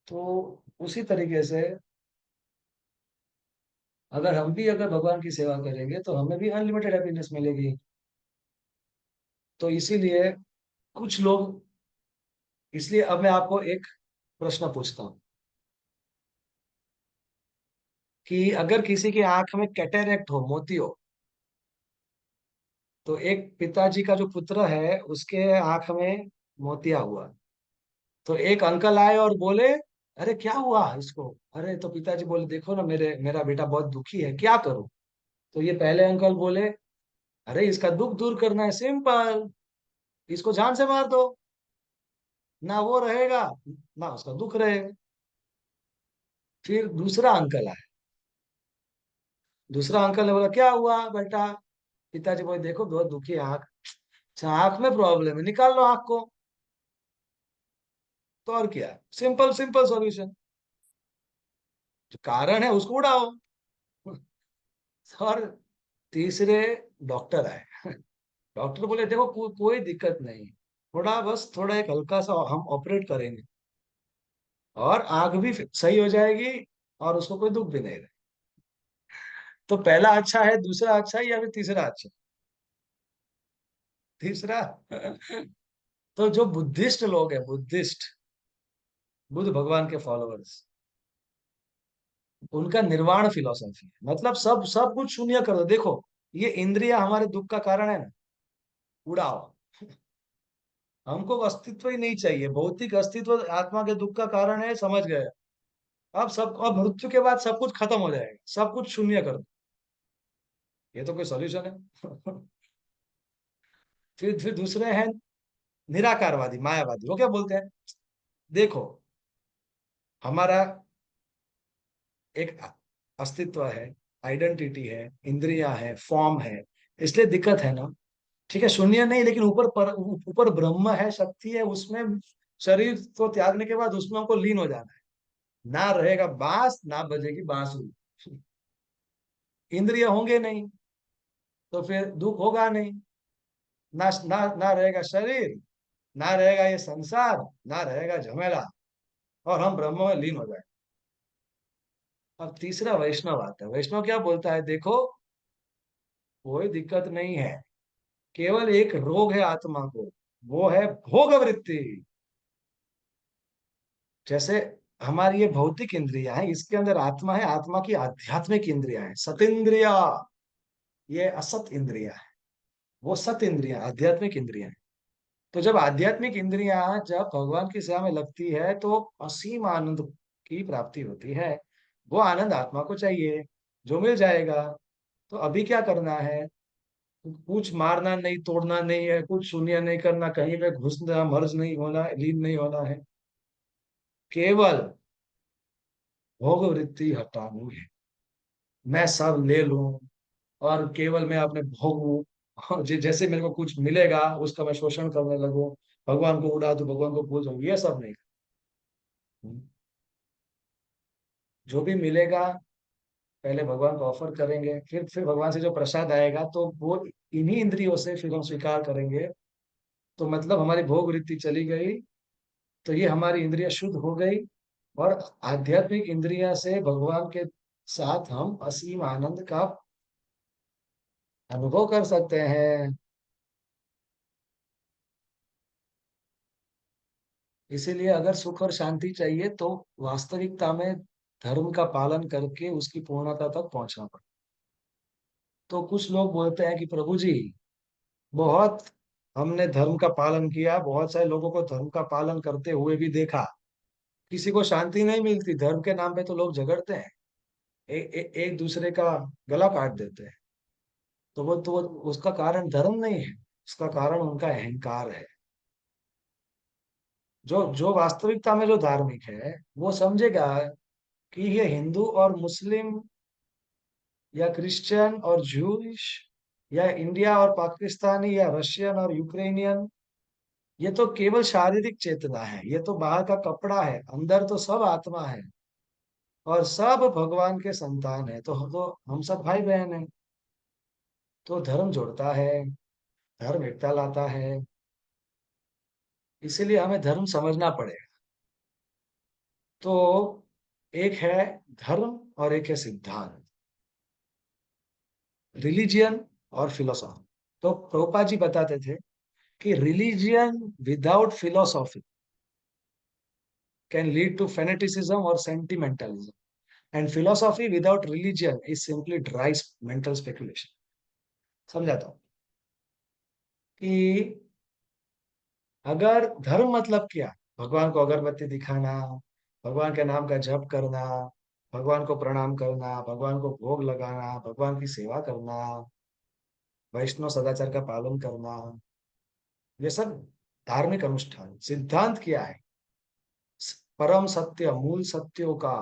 Speaker 1: तो उसी तरीके से अगर हम भी अगर भगवान की सेवा करेंगे तो हमें भी अनलिमिटेड हैप्पीनेस मिलेगी। तो इसीलिए कुछ लोग, इसलिए अब मैं आपको एक प्रश्न पूछता हूँ कि अगर किसी की आंख में कैटेरेक्ट हो, मोती हो, तो एक पिताजी का जो पुत्र है उसके आंख में मोतिया हुआ, तो एक अंकल आए और बोले अरे क्या हुआ इसको? अरे तो पिताजी बोले देखो ना, मेरा बेटा बहुत दुखी है, क्या करूं? तो ये पहले अंकल बोले अरे इसका दुख दूर करना है, सिंपल, इसको जान से मार दो, ना वो रहेगा ना उसका दुख रहेगा। फिर दूसरा अंकल आया, दूसरा अंकल ने बोला क्या हुआ बेटा? पिताजी बोले देखो बहुत दुखी है आंख। अच्छा आंख में प्रॉब्लम है, निकाल लो आंख को। तो और क्या, सिंपल सिंपल सॉल्यूशन, जो कारण है उसको उड़ाओ। और तीसरे डॉक्टर आए, डॉक्टर बोले देखो कोई दिक्कत नहीं, थोड़ा बस थोड़ा एक हल्का सा हम ऑपरेट करेंगे और आंख भी सही हो जाएगी और उसको कोई दुख भी नहीं रहेगा। तो पहला अच्छा है, दूसरा अच्छा है, या फिर तीसरा अच्छा? तीसरा। तो जो बुद्धिस्ट लोग हैं, बुद्धिस्ट, बुद्ध भगवान के फॉलोअर्स, उनका निर्वाण फिलोसॉफी है, मतलब सब सब कुछ शून्य कर दो। देखो, ये इंद्रिया हमारे दुख का कारण है ना, उड़ाओ। हमको अस्तित्व ही नहीं चाहिए, भौतिक अस्तित्व आत्मा के दुख का कारण है, समझ गए। अब मृत्यु के बाद सब कुछ खत्म हो जाएगा, सब कुछ शून्य कर दो। ये तो कोई सॉल्यूशन है? फिर दूसरे हैं निराकारवादी, मायावादी। वो क्या बोलते हैं, देखो, हमारा एक अस्तित्व है, आइडेंटिटी है, इंद्रियां है, फॉर्म है, इसलिए दिक्कत है ना। ठीक है, शून्य नहीं, लेकिन ऊपर ब्रह्म है, शक्ति है, उसमें शरीर को त्यागने के बाद उसमें हमको लीन हो जाना है। ना रहेगा बांस, ना बजेगी बांसुरी। इंद्रिय होंगे नहीं तो फिर दुख होगा नहीं। ना रहेगा शरीर, ना रहेगा ये संसार, ना रहेगा झमेला, और हम ब्रह्म में लीन हो जाए। अब तीसरा वैष्णव आता है। वैष्णव क्या बोलता है, देखो, कोई दिक्कत नहीं है, केवल एक रोग है आत्मा को, वो है भोग वृत्ति। जैसे हमारी ये भौतिक इंद्रिया है, इसके अंदर आत्मा है, आत्मा की आध्यात्मिक इंद्रिया है, सतेंद्रिया। ये असत इंद्रिया है, वो सत इंद्रिया, आध्यात्मिक इंद्रिया है। तो जब आध्यात्मिक इंद्रियां जब भगवान की सेवा में लगती है तो असीम आनंद की प्राप्ति होती है। वो आनंद आत्मा को चाहिए, जो मिल जाएगा। तो अभी क्या करना है, कुछ मारना नहीं, तोड़ना नहीं है, कुछ शून्य नहीं करना, कहीं पे घुसना, मर्ज नहीं होना, लीन नहीं होना है, केवल भोग वृत्ति हटानी है। मैं सब ले लूं और केवल मैं अपने भोगूं, और जैसे मेरे को कुछ मिलेगा उसका मैं शोषण करने लगूं, भगवान को उड़ा दूं, भगवान को भूल जाऊं, ये सब नहीं। जो भी मिलेगा पहले भगवान को ऑफर करेंगे, फिर भगवान से जो प्रसाद आएगा तो वो इन्हीं इंद्रियों से फिर हम स्वीकार करेंगे। तो मतलब हमारी भोग वृत्ति चली गई, तो ये हमारी इंद्रिया शुद्ध हो गई, और आध्यात्मिक इंद्रिया से भगवान के साथ हम असीम आनंद का अनुभव कर सकते हैं। इसीलिए अगर सुख और शांति चाहिए तो वास्तविकता में धर्म का पालन करके उसकी पूर्णता तक पहुंचना पड़ेगा। तो कुछ लोग बोलते हैं कि प्रभु जी, बहुत हमने धर्म का पालन किया, बहुत सारे लोगों को धर्म का पालन करते हुए भी देखा, किसी को शांति नहीं मिलती, धर्म के नाम पे तो लोग झगड़ते हैं, एक दूसरे का गला काट देते हैं। तो वो उसका कारण धर्म नहीं है, उसका कारण उनका अहंकार है। जो जो वास्तविकता में जो धार्मिक है वो समझेगा कि ये हिंदू और मुस्लिम, या क्रिश्चियन और जूश, या इंडिया और पाकिस्तानी, या रशियन और यूक्रेनियन, ये तो केवल शारीरिक चेतना है, ये तो बाहर का कपड़ा है, अंदर तो सब आत्मा है, और सब भगवान के संतान है। तो हम सब भाई बहन हैं। तो धर्म जोड़ता है, धर्म एकता लाता है, इसीलिए हमें धर्म समझना पड़ेगा। तो एक है धर्म और एक है सिद्धांत, रिलीजियन और फिलोसॉफी। तो प्रभुपाद जी बताते थे कि religion without philosophy can lead to fanaticism और sentimentalism, and philosophy without religion is simply dry mental speculation. समझाता हूँ कि अगर धर्म मतलब क्या, भगवान को अगरबत्ती दिखाना, भगवान के नाम का जप करना, भगवान को प्रणाम करना, भगवान को भोग लगाना, भगवान की सेवा करना, वैष्णव सदाचार का पालन करना, ये सब धार्मिक अनुष्ठान। सिद्धांत क्या है, परम सत्य, मूल सत्यों का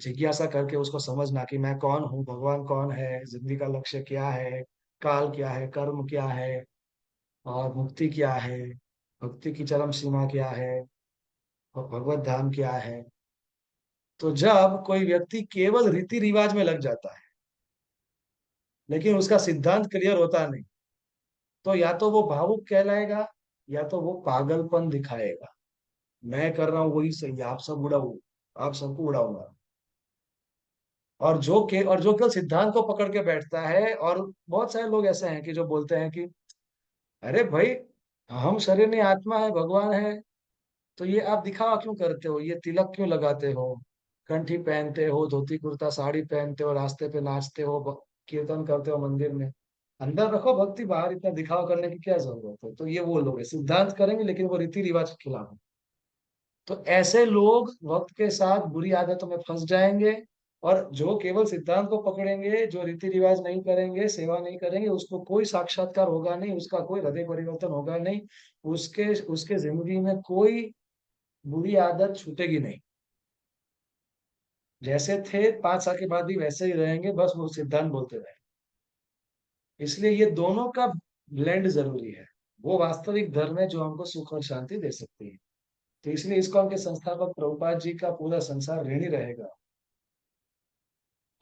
Speaker 1: जिज्ञासा करके उसको समझना कि मैं कौन हूँ, भगवान कौन है, जिंदगी का लक्ष्य क्या है, काल क्या है, कर्म क्या है, और मुक्ति क्या है, भक्ति की चरम सीमा क्या है, और भगवत धाम क्या है। तो जब कोई व्यक्ति केवल रीति रिवाज में लग जाता है लेकिन उसका सिद्धांत क्लियर होता नहीं, तो या तो वो भावुक कहलाएगा, या तो वो पागलपन दिखाएगा। मैं कर रहा हूँ वही सही है, आप सब उड़ाओ, आप सबको उड़ाऊंगा। और जो केवल सिद्धांत को पकड़ के बैठता है, और बहुत सारे लोग ऐसे हैं कि जो बोलते हैं कि अरे भाई, हम शरीर नहीं, आत्मा है, भगवान है, तो ये आप दिखावा क्यों करते हो, ये तिलक क्यों लगाते हो, कंठी पहनते हो, धोती कुर्ता साड़ी पहनते हो, रास्ते पे नाचते हो, कीर्तन करते हो मंदिर में, अंदर रखो भक्ति, बाहर इतना दिखावा करने की क्या जरूरत है। तो ये वो लोग है सिद्धांत करेंगे लेकिन वो रीति रिवाज के खिलाफ है। तो ऐसे लोग वक्त के साथ बुरी आदतों में फंस जाएंगे। और जो केवल सिद्धांत को पकड़ेंगे, जो रीति रिवाज नहीं करेंगे, सेवा नहीं करेंगे, उसको कोई साक्षात्कार होगा नहीं, उसका कोई हृदय परिवर्तन होगा नहीं, उसके उसके जिंदगी में कोई बुरी आदत छूटेगी नहीं। जैसे थे 5 साल के बाद भी वैसे ही रहेंगे, बस वो सिद्धांत बोलते रहे। इसलिए ये दोनों का ब्लेंड जरूरी है। वो वास्तविक धर्म है जो हमको सुख और शांति दे सकती है। तो इसलिए ISKCON के संस्थापक प्रभुपाद जी का पूरा संसार ऋणी रहेगा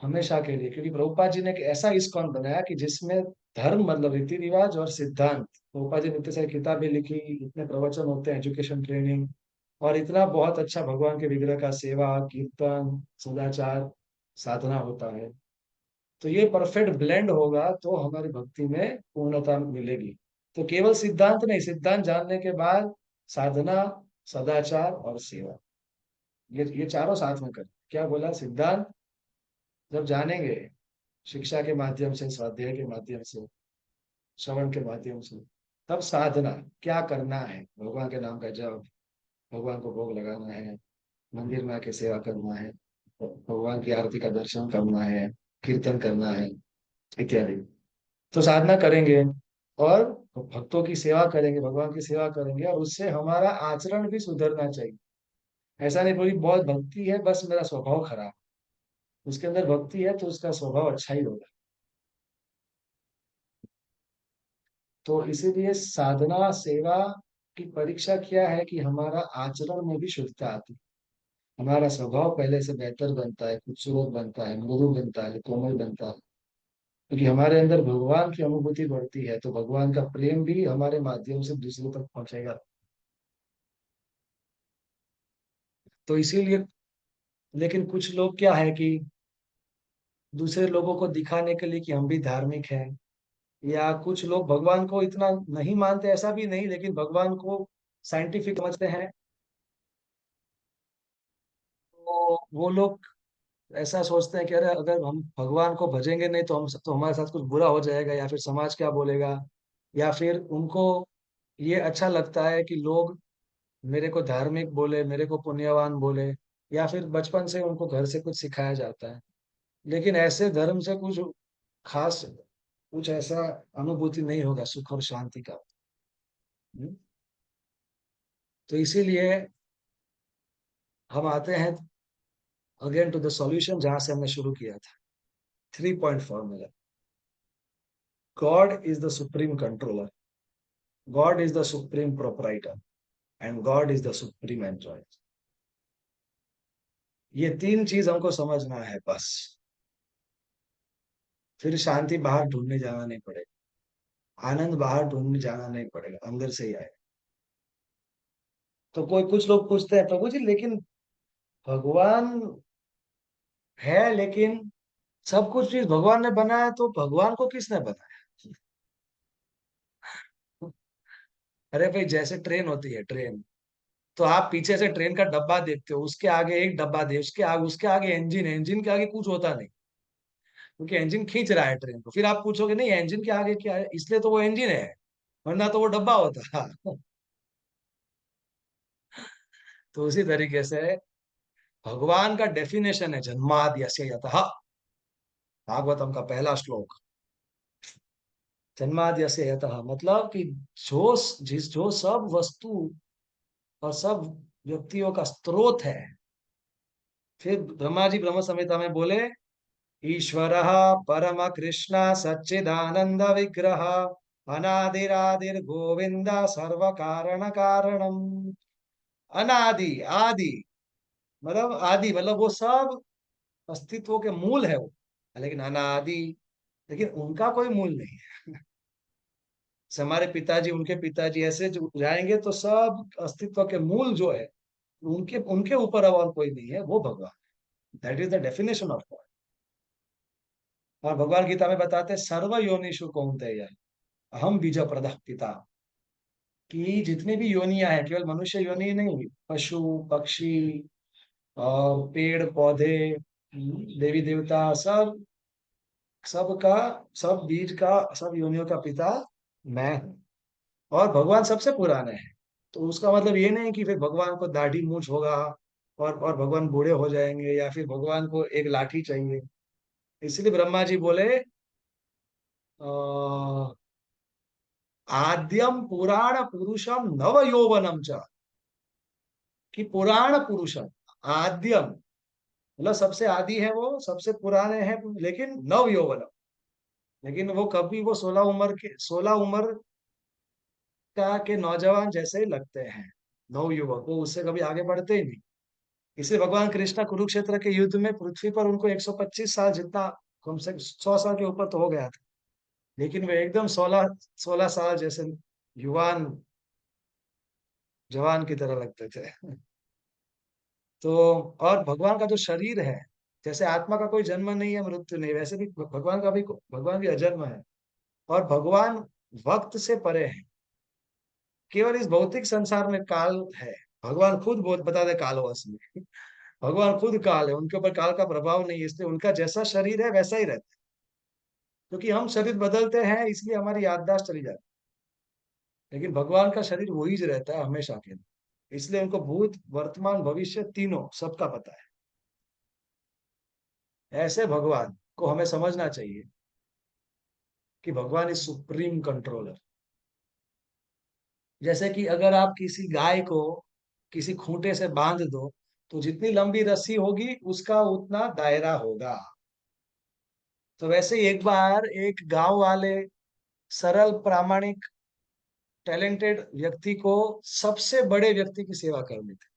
Speaker 1: हमेशा के लिए, क्योंकि प्रभुपाद जी ने एक ऐसा ISKCON बनाया कि जिसमें धर्म मतलब रीति रिवाज और सिद्धांत, प्रभुपाद जी ने इतनी सारी किताबें लिखी, इतने प्रवचन होते हैं, एजुकेशन ट्रेनिंग, और इतना बहुत अच्छा भगवान के विग्रह का सेवा कीर्तन सदाचार साधना होता है। तो ये परफेक्ट ब्लेंड होगा तो हमारी भक्ति में पूर्णता मिलेगी। तो केवल सिद्धांत नहीं, सिद्धांत जानने के बाद साधना, सदाचार और सेवा, ये चारों साथ में करें। क्या बोला? सिद्धांत जब जानेंगे शिक्षा के माध्यम से, स्वाध्याय के माध्यम से, श्रवण के माध्यम से, तब साधना क्या करना है, भगवान के नाम का जप, भगवान को भोग लगाना है, मंदिर में आके सेवा करना है, भगवान की आरती का दर्शन करना है, कीर्तन करना है, इत्यादि। तो साधना करेंगे और भक्तों की सेवा करेंगे, भगवान की सेवा करेंगे, और उससे हमारा आचरण भी सुधरना चाहिए। ऐसा नहीं पूरी बहुत भक्ति है बस मेरा स्वभाव खराब, उसके अंदर भक्ति है तो उसका स्वभाव अच्छा ही होगा। तो इसीलिए साधना सेवा की परीक्षा क्या है कि हमारा आचरण में भी शुद्धता आती है, हमारा स्वभाव पहले से बेहतर बनता है, खूबसूरत बनता है, मृदु बनता है, कोमल बनता है, क्योंकि हमारे अंदर भगवान की अनुभूति बढ़ती है, तो भगवान का प्रेम भी हमारे माध्यम से दूसरों तक पहुंचेगा। तो इसीलिए, लेकिन कुछ लोग क्या है कि दूसरे लोगों को दिखाने के लिए कि हम भी धार्मिक हैं, या कुछ लोग भगवान को इतना नहीं मानते, ऐसा भी नहीं, लेकिन भगवान को साइंटिफिक समझते हैं। तो वो लोग ऐसा सोचते हैं कि अरे अगर हम भगवान को भजेंगे नहीं तो हम तो हमारे साथ कुछ बुरा हो जाएगा, या फिर समाज क्या बोलेगा, या फिर उनको ये अच्छा लगता है कि लोग मेरे को धार्मिक बोले, मेरे को पुण्यवान बोले, या फिर बचपन से उनको घर से कुछ सिखाया जाता है। लेकिन ऐसे धर्म से कुछ खास, कुछ ऐसा अनुभूति नहीं होगा सुख और शांति का। हम्म? तो इसीलिए हम आते हैं अगेन टू द सॉल्यूशन, जहां से हमने शुरू किया था। 3 point formula. God is the supreme controller, God is the supreme proprietor, and God is the supreme enjoy. ये 3 चीज हमको समझना है बस, फिर शांति बाहर ढूंढने जाना नहीं पड़ेगा, आनंद बाहर ढूंढने जाना नहीं पड़ेगा, अंदर से ही आएगा। तो कोई कुछ लोग पूछते हैं प्रभु जी लेकिन भगवान है, लेकिन सब कुछ चीज भगवान ने बनाया, तो भगवान को किसने बनाया? अरे भाई, जैसे ट्रेन होती है, ट्रेन, तो आप पीछे से ट्रेन का डब्बा देखते हो, उसके आगे एक डब्बा दे, उसके आगे इंजन है, इंजन के आगे कुछ होता नहीं, क्योंकि इंजन खींच रहा है ट्रेन को। फिर आप पूछोगे नहीं इंजन के आगे क्या है, इसलिए तो वो इंजन है, वरना तो वो डब्बा होता। तो उसी तरीके से भगवान का डेफिनेशन है जन्माद् यस्य यतः, भागवतम का पहला श्लोक। जन्माद् यस्य यतः मतलब कि जो सब वस्तु और सब व्यक्तियों का स्रोत है। फिर ब्रह्मा जी ब्रह्म संहिता में बोले, ईश्वर परम कृष्ण सच्चिदानंद विग्रह, अनादिरादिर गोविंद सर्व कारण कारणम। अनादि, आदि मतलब आदि मतलब वो सब अस्तित्व के मूल है वो, लेकिन अनादि, लेकिन उनका कोई मूल नहीं है। जैसे हमारे पिताजी, उनके पिताजी, ऐसे जो जाएंगे तो सब अस्तित्व के मूल जो है, उनके उनके ऊपर और कोई नहीं है, वो भगवान। That is the definition of God. और भगवान गीता में बताते हैं सर्व योनिषु कौन्तेय अहम बीज प्रदः पिता, कि जितनी भी योनियां हैं, केवल मनुष्य योनि नहीं, पशु पक्षी, और पेड़ पौधे, देवी देवता, सब सबका, सब बीज का, सब योनियों का पिता मैं हूँ। और भगवान सबसे पुराने हैं। तो उसका मतलब ये नहीं कि फिर भगवान को दाढ़ी मूंछ होगा और भगवान बूढ़े हो जाएंगे या फिर भगवान को एक लाठी चाहिए। इसलिए ब्रह्मा जी बोले आद्यम पुराण पुरुषम नव यौवनम च, कि पुराण पुरुषम आद्यम मतलब सबसे आदि है, वो सबसे पुराने हैं, लेकिन नव यौवनम, लेकिन वो कभी वो 16 उम्र का के नौजवान जैसे ही लगते हैं। नव युवक वो उससे कभी आगे बढ़ते ही नहीं। इसे भगवान कृष्ण कुरुक्षेत्र के युद्ध में पृथ्वी पर उनको 125 साल जितना, कम से कम 100 साल के ऊपर तो हो गया था, लेकिन वे एकदम 16 16 साल जैसे युवान जवान की तरह लगते थे। तो और भगवान का जो शरीर है, जैसे आत्मा का कोई जन्म नहीं है, मृत्यु नहीं, वैसे भी भगवान भी अजन्म है। और भगवान वक्त से परे है। केवल इस भौतिक संसार में काल है। भगवान खुद बहुत बता दे कालवश में। भगवान खुद काल है, उनके ऊपर काल का प्रभाव नहीं है, इसलिए उनका जैसा शरीर है वैसा ही रहता है। क्योंकि हम शरीर बदलते हैं इसलिए हमारी याददाश्त चली जाती है, लेकिन भगवान का शरीर वही जो रहता है हमेशा के लिए। इसलिए उनको भूत वर्तमान भविष्य तीनों सबका पता है। ऐसे भगवान को हमें समझना चाहिए कि भगवान इज सुप्रीम कंट्रोलर। जैसे कि अगर आप किसी गाय को किसी खूंटे से बांध दो, तो जितनी लंबी रस्सी होगी उसका उतना दायरा होगा। तो वैसे ही एक बार एक गांव वाले सरल प्रामाणिक टैलेंटेड व्यक्ति को सबसे बड़े व्यक्ति की सेवा करनी थी।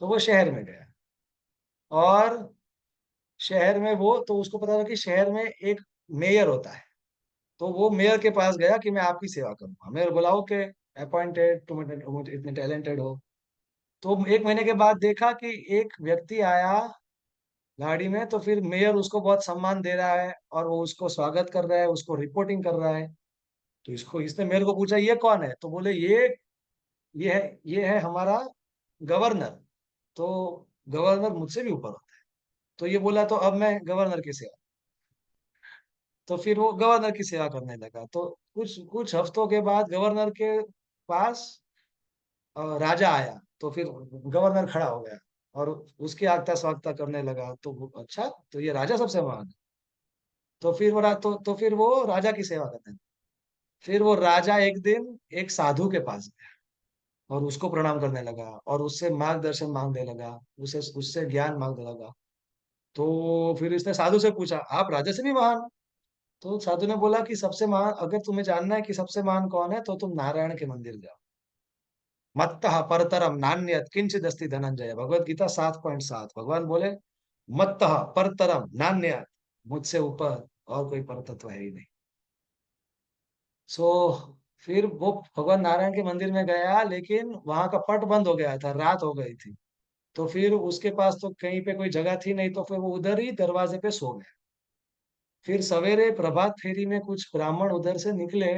Speaker 1: तो वो शहर में गया, और शहर में वो तो उसको पता था कि शहर में एक मेयर होता है। तो वो मेयर के पास गया कि मैं आपकी सेवा करूंगा, मेयर बुलाओ के अपॉइंटेड, तुम इतने टैलेंटेड हो। तो 1 महीने के बाद देखा कि एक व्यक्ति आया गाड़ी में, तो फिर मेयर उसको बहुत सम्मान दे रहा है और वो उसको स्वागत कर रहा है, उसको रिपोर्टिंग कर रहा है। तो इसने मेयर को पूछा ये कौन है, तो बोले ये है हमारा गवर्नर। तो गवर्नर मुझसे भी ऊपर होता है। तो ये बोला तो अब मैं गवर्नर की सेवा। तो फिर वो गवर्नर की सेवा करने लगा। तो कुछ कुछ हफ्तों के बाद गवर्नर के पास राजा आया। तो फिर गवर्नर खड़ा हो गया और उसकी आगता स्वागता करने लगा। तो अच्छा, तो ये राजा सबसे महान है। तो फिर वो राजा की सेवा करने लगा। फिर वो राजा एक दिन एक साधु के पास गया और उसको प्रणाम करने लगा और उससे मार्गदर्शन मांगने लगा, उसे उससे ज्ञान मांगने लगा। तो फिर इसने साधु से पूछा आप राजा से भी महान हो? तो साधु ने बोला कि सबसे महान, अगर तुम्हें जानना है कि सबसे महान कौन है, तो तुम नारायण के मंदिर जाओ। मत्तः परतरम नान्यत् किंचिद अस्ति धनंजय, भगवत गीता 7.7। भगवान बोले मत्तः परतरम नान्यत्, मुझसे ऊपर और कोई परतत्व है ही नहीं। सो फिर वो भगवान नारायण के मंदिर में गया, लेकिन वहां का पट बंद हो गया था, रात हो गई थी। तो फिर उसके पास तो कहीं पे कोई जगह थी नहीं, तो फिर वो उधर ही दरवाजे पे सो गया। फिर सवेरे प्रभात फेरी में कुछ ब्राह्मण उधर से निकले,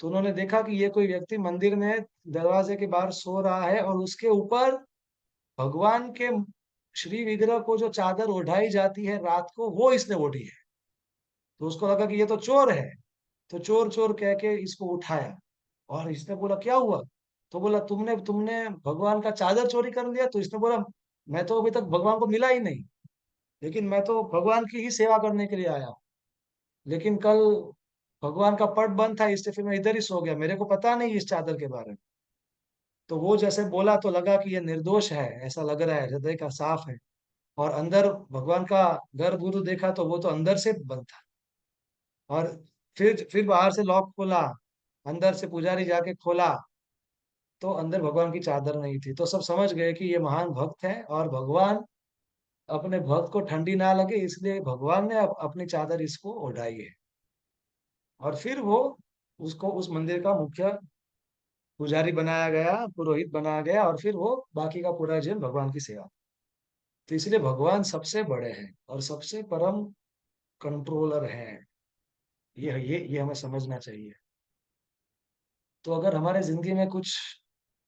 Speaker 1: तो उन्होंने देखा कि ये कोई व्यक्ति मंदिर में दरवाजे के बाहर सो रहा है और उसके ऊपर भगवान के श्री विग्रह को जो चादर ओढ़ाई जाती है रात को, वो इसने ओढ़ी है। तो उसको लगा कि ये तो चोर है। तो चोर चोर कह के इसको उठाया। और इसने बोला क्या हुआ? तो बोला तुमने तुमने भगवान का चादर चोरी कर लिया। तो इसने बोला मैं तो अभी तक भगवान को मिला ही नहीं, लेकिन मैं तो भगवान की ही सेवा करने के लिए आया हूँ। लेकिन कल भगवान का पट बंद था, इससे फिर मैं इधर ही सो गया, मेरे को पता नहीं इस चादर के बारे में। तो वो जैसे बोला तो लगा कि ये निर्दोष है, ऐसा लग रहा है, हृदय का साफ है। और अंदर भगवान का गर्भगुरु देखा तो वो तो अंदर से बंद था। और फिर बाहर से लॉक खोला, अंदर से पुजारी जाके खोला, तो अंदर भगवान की चादर नहीं थी। तो सब समझ गए कि ये महान भक्त है और भगवान अपने भक्त को ठंडी ना लगे इसलिए भगवान ने अपनी चादर इसको ओढ़ाई है। और फिर वो उसको उस मंदिर का मुख्य पुजारी बनाया गया, पुरोहित बनाया गया, और फिर वो बाकी का पूरा जीवन भगवान की सेवा। तो इसलिए भगवान सबसे बड़े हैं और सबसे परम कंट्रोलर हैं। ये हमें समझना चाहिए। तो अगर हमारे जिंदगी में कुछ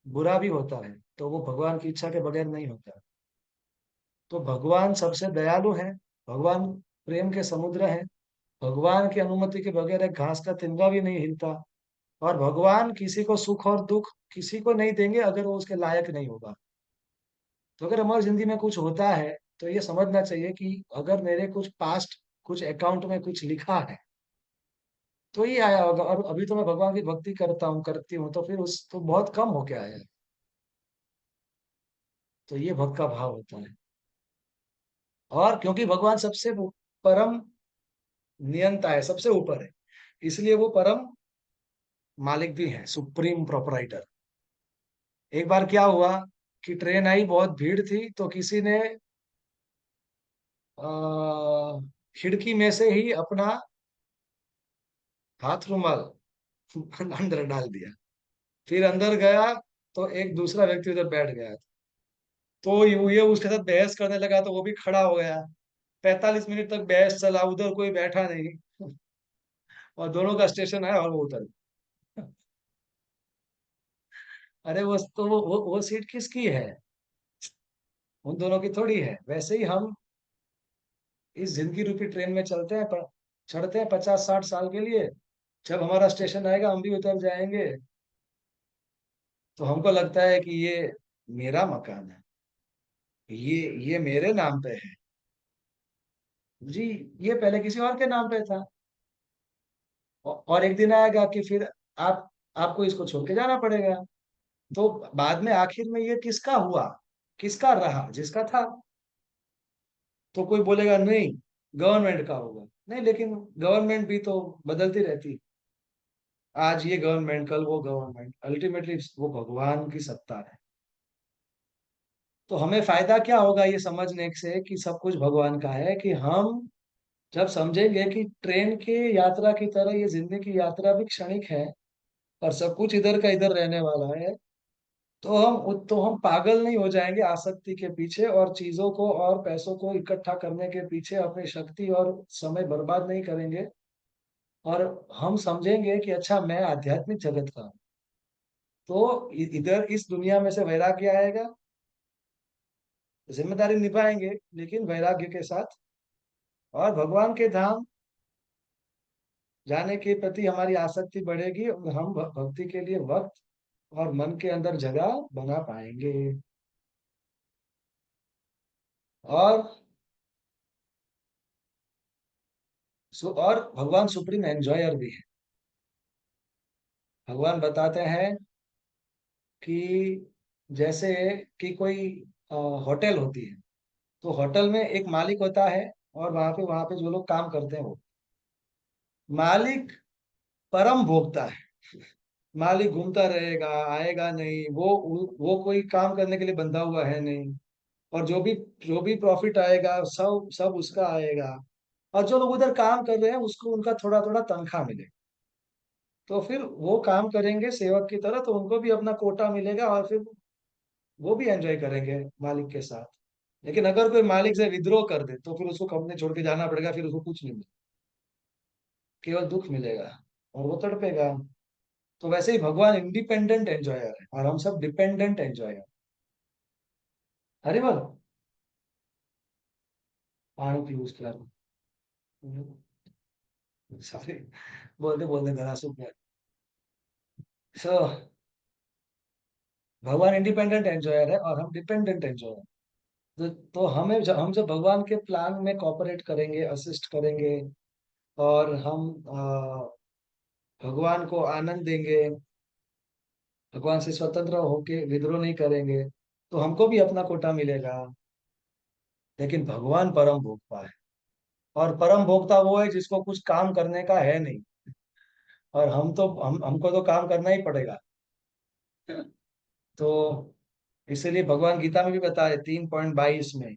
Speaker 1: बुरा भी होता है तो वो भगवान की इच्छा के बगैर नहीं होता। तो भगवान सबसे दयालु है, भगवान प्रेम के समुद्र है, भगवान की अनुमति के बगैर एक घास का तिनका भी नहीं हिलता, और भगवान किसी को सुख और दुख किसी को नहीं देंगे अगर वो उसके लायक नहीं होगा। तो अगर हमारी जिंदगी में कुछ होता है तो ये समझना चाहिए कि अगर मेरे कुछ पास्ट, कुछ अकाउंट में कुछ लिखा है तो ये आया होगा, और अभी तो मैं भगवान की भक्ति करता हूँ, करती हूँ, तो फिर उस तो बहुत कम हो के आया है। तो ये भक्त का भाव होता है। और क्योंकि भगवान सबसे परम नियंता है, सबसे ऊपर है, इसलिए वो परम मालिक भी है, सुप्रीम प्रोपराइटर। एक बार क्या हुआ कि ट्रेन आई, बहुत भीड़ थी, तो किसी ने खिड़की में से ही अपना हाथ रुमाल अंदर डाल दिया, फिर अंदर गया तो एक दूसरा व्यक्ति उधर बैठ गया, तो ये उसके साथ बहस करने लगा, तो वो भी खड़ा हो गया। 45 मिनट तक बहस चला, उधर कोई बैठा नहीं, और दोनों का स्टेशन है और वो उतर गया। अरे वो सीट किसकी है? उन दोनों की थोड़ी है। वैसे ही हम इस जिंदगी रूपी ट्रेन में चलते हैं, चढ़ते हैं 50-60 साल के लिए, जब हमारा स्टेशन आएगा हम भी उतर जाएंगे। तो हमको लगता है कि ये मेरा मकान है, ये मेरे नाम पे है। जी, ये पहले किसी और के नाम पे था, और एक दिन आएगा कि फिर आप आपको इसको छोड़ के जाना पड़ेगा। तो बाद में आखिर में ये किसका हुआ, किसका रहा? जिसका था। तो कोई बोलेगा नहीं, गवर्नमेंट का होगा। नहीं, लेकिन गवर्नमेंट भी तो बदलती रहती, आज ये गवर्नमेंट कल वो गवर्नमेंट, अल्टीमेटली वो भगवान की सत्ता है। तो हमें फायदा क्या होगा ये समझने से कि सब कुछ भगवान का है, कि हम जब समझेंगे कि ट्रेन की यात्रा की तरह ये जिंदगी की यात्रा भी क्षणिक है, और सब कुछ इधर का इधर रहने वाला है, तो हम पागल नहीं हो जाएंगे आसक्ति के पीछे, और चीजों को और पैसों को इकट्ठा करने के पीछे अपनी शक्ति और समय बर्बाद नहीं करेंगे। और हम समझेंगे कि अच्छा, मैं आध्यात्मिक जगत का हूं। तो इधर इस दुनिया में से वैराग्य आएगा, जिम्मेदारी निभाएंगे लेकिन वैराग्य के साथ, और भगवान के धाम जाने के प्रति हमारी आसक्ति बढ़ेगी, और हम भक्ति के लिए वक्त और मन के अंदर जगह बना पाएंगे। और और भगवान सुप्रीम एंजॉयर भी है। भगवान बताते हैं कि जैसे कि कोई होटल होती है, तो होटल में एक मालिक होता है, और वहां पे जो लोग काम करते हैं, वो मालिक परम भोक्ता है। मालिक घूमता रहेगा, आएगा नहीं, वो कोई काम करने के लिए बंधा हुआ है नहीं, और जो भी प्रॉफिट आएगा सब सब उसका आएगा, और जो लोग उधर काम कर रहे हैं उसको उनका थोड़ा थोड़ा तनख्वाह मिलेगा। तो फिर वो काम करेंगे सेवक की तरह, तो उनको भी अपना कोटा मिलेगा, और फिर वो भी एंजॉय करेंगे मालिक के साथ। लेकिन अगर कोई मालिक से विद्रोह कर दे तो फिर उसको कंपनी छोड़ के जाना पड़ेगा, फिर उसको कुछ नहीं मिलेगा, केवल दुख मिलेगा, और वो तड़पेगा। तो वैसे ही भगवान इंडिपेंडेंट एंजॉयर है, और हम सब डिपेंडेंट एंजॉयर। अरे बोल, पानी पीयूष कर, सॉरी, बोलते बोलते गला सूख गया। सो भगवान इंडिपेंडेंट एंजॉयर है और हम डिपेंडेंट एंजॉयर। तो हम जब भगवान के प्लान में कॉपरेट करेंगे, असिस्ट करेंगे, और हम भगवान को आनंद देंगे, भगवान से स्वतंत्र होके विद्रोह नहीं करेंगे, तो हमको भी अपना कोटा मिलेगा। लेकिन भगवान परम भोक्ता है, और परम भोक्ता वो है जिसको कुछ काम करने का है नहीं, और हमको तो काम करना ही पड़ेगा। तो इसीलिए भगवान गीता में भी बताए 3.22 में,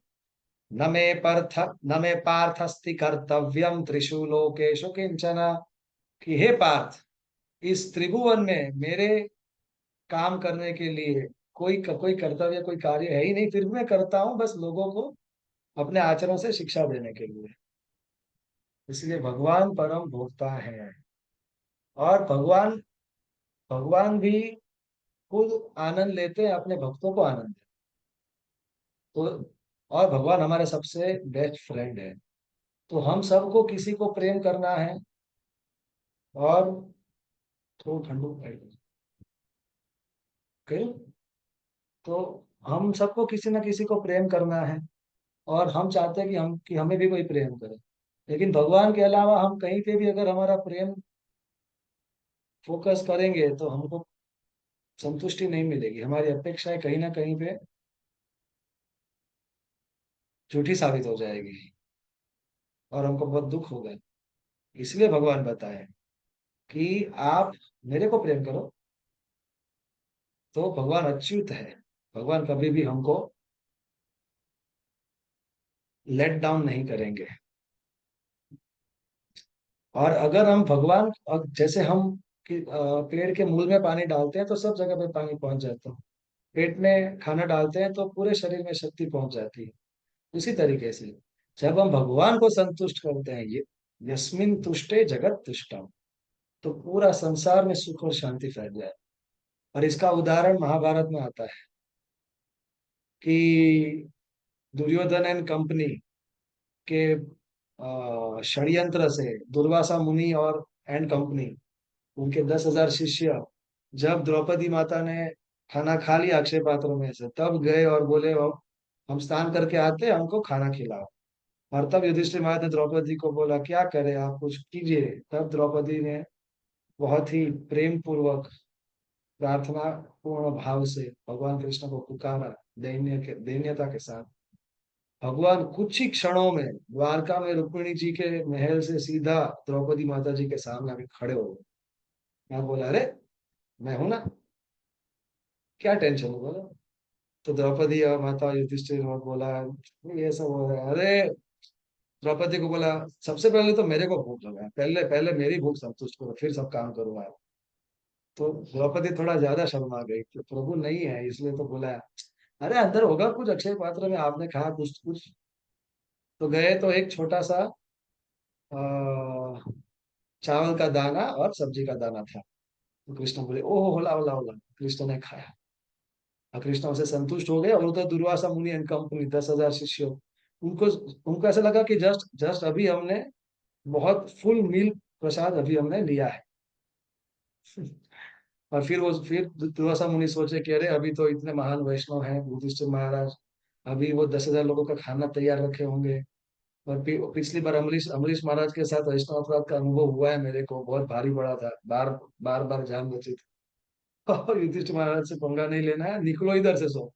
Speaker 1: न मे पार्थस्ति कर्तव्यम त्रिषु लोकेषु किंचन, कि हे पार्थ, इस त्रिभुवन में मेरे काम करने के लिए कोई कर्तव्य, कोई कार्य है ही नहीं, फिर भी मैं करता हूँ बस लोगों को अपने आचरण से शिक्षा देने के लिए। इसलिए भगवान परम भोक्ता है, और भगवान भगवान भी खुद आनंद लेते हैं, अपने भक्तों को आनंद देते हैं। तो और भगवान हमारे सबसे बेस्ट फ्रेंड है। तो हम सबको किसी को प्रेम करना है। और थोड़ा ठंडू ओके। तो हम सबको किसी ना किसी को प्रेम करना है। और हम चाहते हैं कि हमें भी कोई प्रेम करे। लेकिन भगवान के अलावा हम कहीं पे भी अगर हमारा प्रेम फोकस करेंगे तो हमको संतुष्टि नहीं मिलेगी। हमारी अपेक्षाएं कहीं ना कहीं पे झूठी साबित हो जाएगी और हमको बहुत दुख होगा। इसलिए भगवान बताए कि आप मेरे को प्रेम करो। तो भगवान अच्युत है। भगवान कभी भी हमको लेट डाउन नहीं करेंगे। और अगर हम भगवान जैसे हम पेड़ के मूल में पानी डालते हैं तो सब जगह पे पानी पहुंच जाता है। पेट में खाना डालते हैं तो पूरे शरीर में शक्ति पहुंच जाती है। उसी तरीके से जब हम भगवान को संतुष्ट करते हैं, ये यस्मिन तुष्टे जगत तुष्टम, तो पूरा संसार में सुख और शांति फैल जाए। और इसका उदाहरण महाभारत में आता है कि दुर्योधन एंड कंपनी के षड्यंत्र से दुर्वासा मुनि और एंड कंपनी, उनके 10,000 शिष्य, जब द्रौपदी माता ने खाना खा लिया अक्षय पात्र में से, तब गए और बोले हम स्नान करके आते हैं, हमको खाना खिलाओ। और तब युधिष्ठिर महाराज ने द्रौपदी को बोला क्या करें, आप कुछ कीजिए। तब द्रौपदी ने बहुत ही प्रेम पूर्वक प्रार्थना पूर्ण भाव से भगवान कृष्ण को पुकारा, दैन्यता के साथ। भगवान कुछ ही क्षणों में द्वारका में रुक्मिणी जी के महल से सीधा द्रौपदी माता जी के सामने आके खड़े हो गए। मैं बोला अरे मैं हूं ना, क्या टेंशन है बोला। तो द्रौपदी और माता युधिष्ठिर और बोला ये सब हो रहा है। अरे द्रौपदी को बोला सबसे पहले तो मेरे को भूख लगा है, पहले पहले मेरी भूख संतुष्ट करो फिर सब काम करूंगा। तो द्रौपदी थोड़ा ज्यादा शर्मा गई कि प्रभु नहीं है इसलिए तो बोला। अरे अंदर होगा कुछ अक्षय पात्र में, आपने कहा कुछ कुछ। तो गए तो एक छोटा सा चावल का दाना और सब्जी का दाना था। तो कृष्ण बोले ओहो होला होला होला। कृष्ण ने खाया और कृष्ण उसे संतुष्ट हो गए। और उधर दुर्वासा मुनि एंड कंपनी 10,000 शिष्य, उनको उनको ऐसा लगा कि जस्ट जस्ट अभी हमने बहुत फुल मील प्रसाद अभी हमने लिया है। और फिर दुर्वासा मुनि सोचे कि अरे अभी तो इतने महान वैष्णव हैं युधिष्ठिर महाराज, अभी वो 10,000 लोगों का खाना तैयार रखे होंगे। और पिछली बार अमरीश अमरीश महाराज के साथ वैष्णव अपराध का अनुभव हुआ है मेरे को, बहुत भारी पड़ा था, बार बार बार जान बची थी। और युधिष्ठिर महाराज से पंगा नहीं लेना है, निकलो इधर से सो।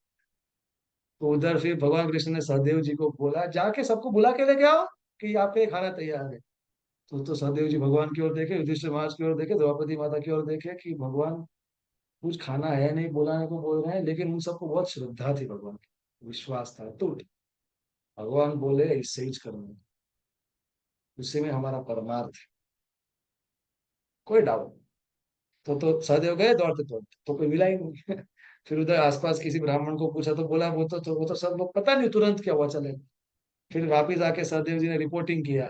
Speaker 1: तो उधर फिर भगवान कृष्ण ने सहदेव जी को बोला जाके सबको बुला के लेके आओ कि आपके लिए खाना तैयार है। तो सहदेव जी भगवान की ओर देखे, युधिष्ठिर महाराज की ओर देखे, द्रौपदी माता की ओर देखे कि भगवान कुछ खाना है नहीं, बुलाने को बोल रहे हैं। लेकिन उन सबको बहुत श्रद्धा थी भगवान की, विश्वास था। तो भगवान बोले इससे ही करना, उसी में हमारा परमार्थ है, कोई डाउट। तो सहदेव गए दौड़ते दौड़ते, तो कोई मिला ही नहीं। फिर उधर आसपास किसी ब्राह्मण को पूछा तो बोला वो तो सब लोग पता नहीं तुरंत क्या हुआ चले। फिर वापिस आके सहदेव जी ने रिपोर्टिंग किया।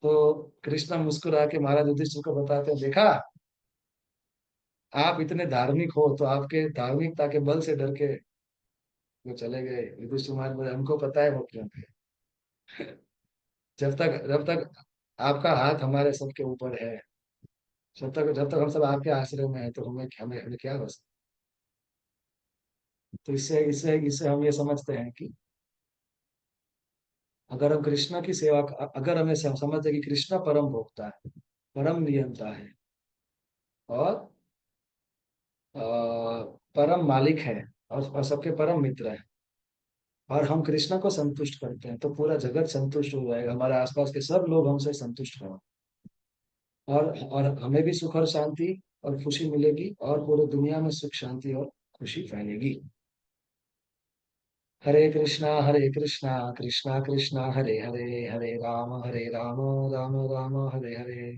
Speaker 1: तो कृष्णा मुस्कुरा के महाराज युधिष्ठिर को बताते हैं देखा, आप इतने धार्मिक हो तो आपके धार्मिकता के बल से डर के वो चले गए। युधिष्ठिर महाराज बोले हमको पता है वो क्यों थे। जब तक आपका हाथ हमारे सबके ऊपर है, जब तक हम सब आपके आश्रय में है, तो हमें हमें हमें क्या बस। तो इससे इससे इससे हम ये समझते हैं कि अगर हम कृष्ण की सेवा, अगर हमें समझते हैं कि कृष्ण परम भोक्ता है, परम नियंता है और अ, परम मालिक है और सबके परम मित्र है, और हम कृष्ण को संतुष्ट करते हैं, तो पूरा जगत संतुष्ट हो जाएगा, हमारे आसपास के सब लोग हमसे संतुष्ट होंगे। और हमें भी सुख और शांति और खुशी मिलेगी, और पूरी दुनिया में सुख शांति और खुशी फैलेगी। हरे कृष्णा कृष्णा कृष्णा हरे हरे, हरे राम राम, राम हरे हरे।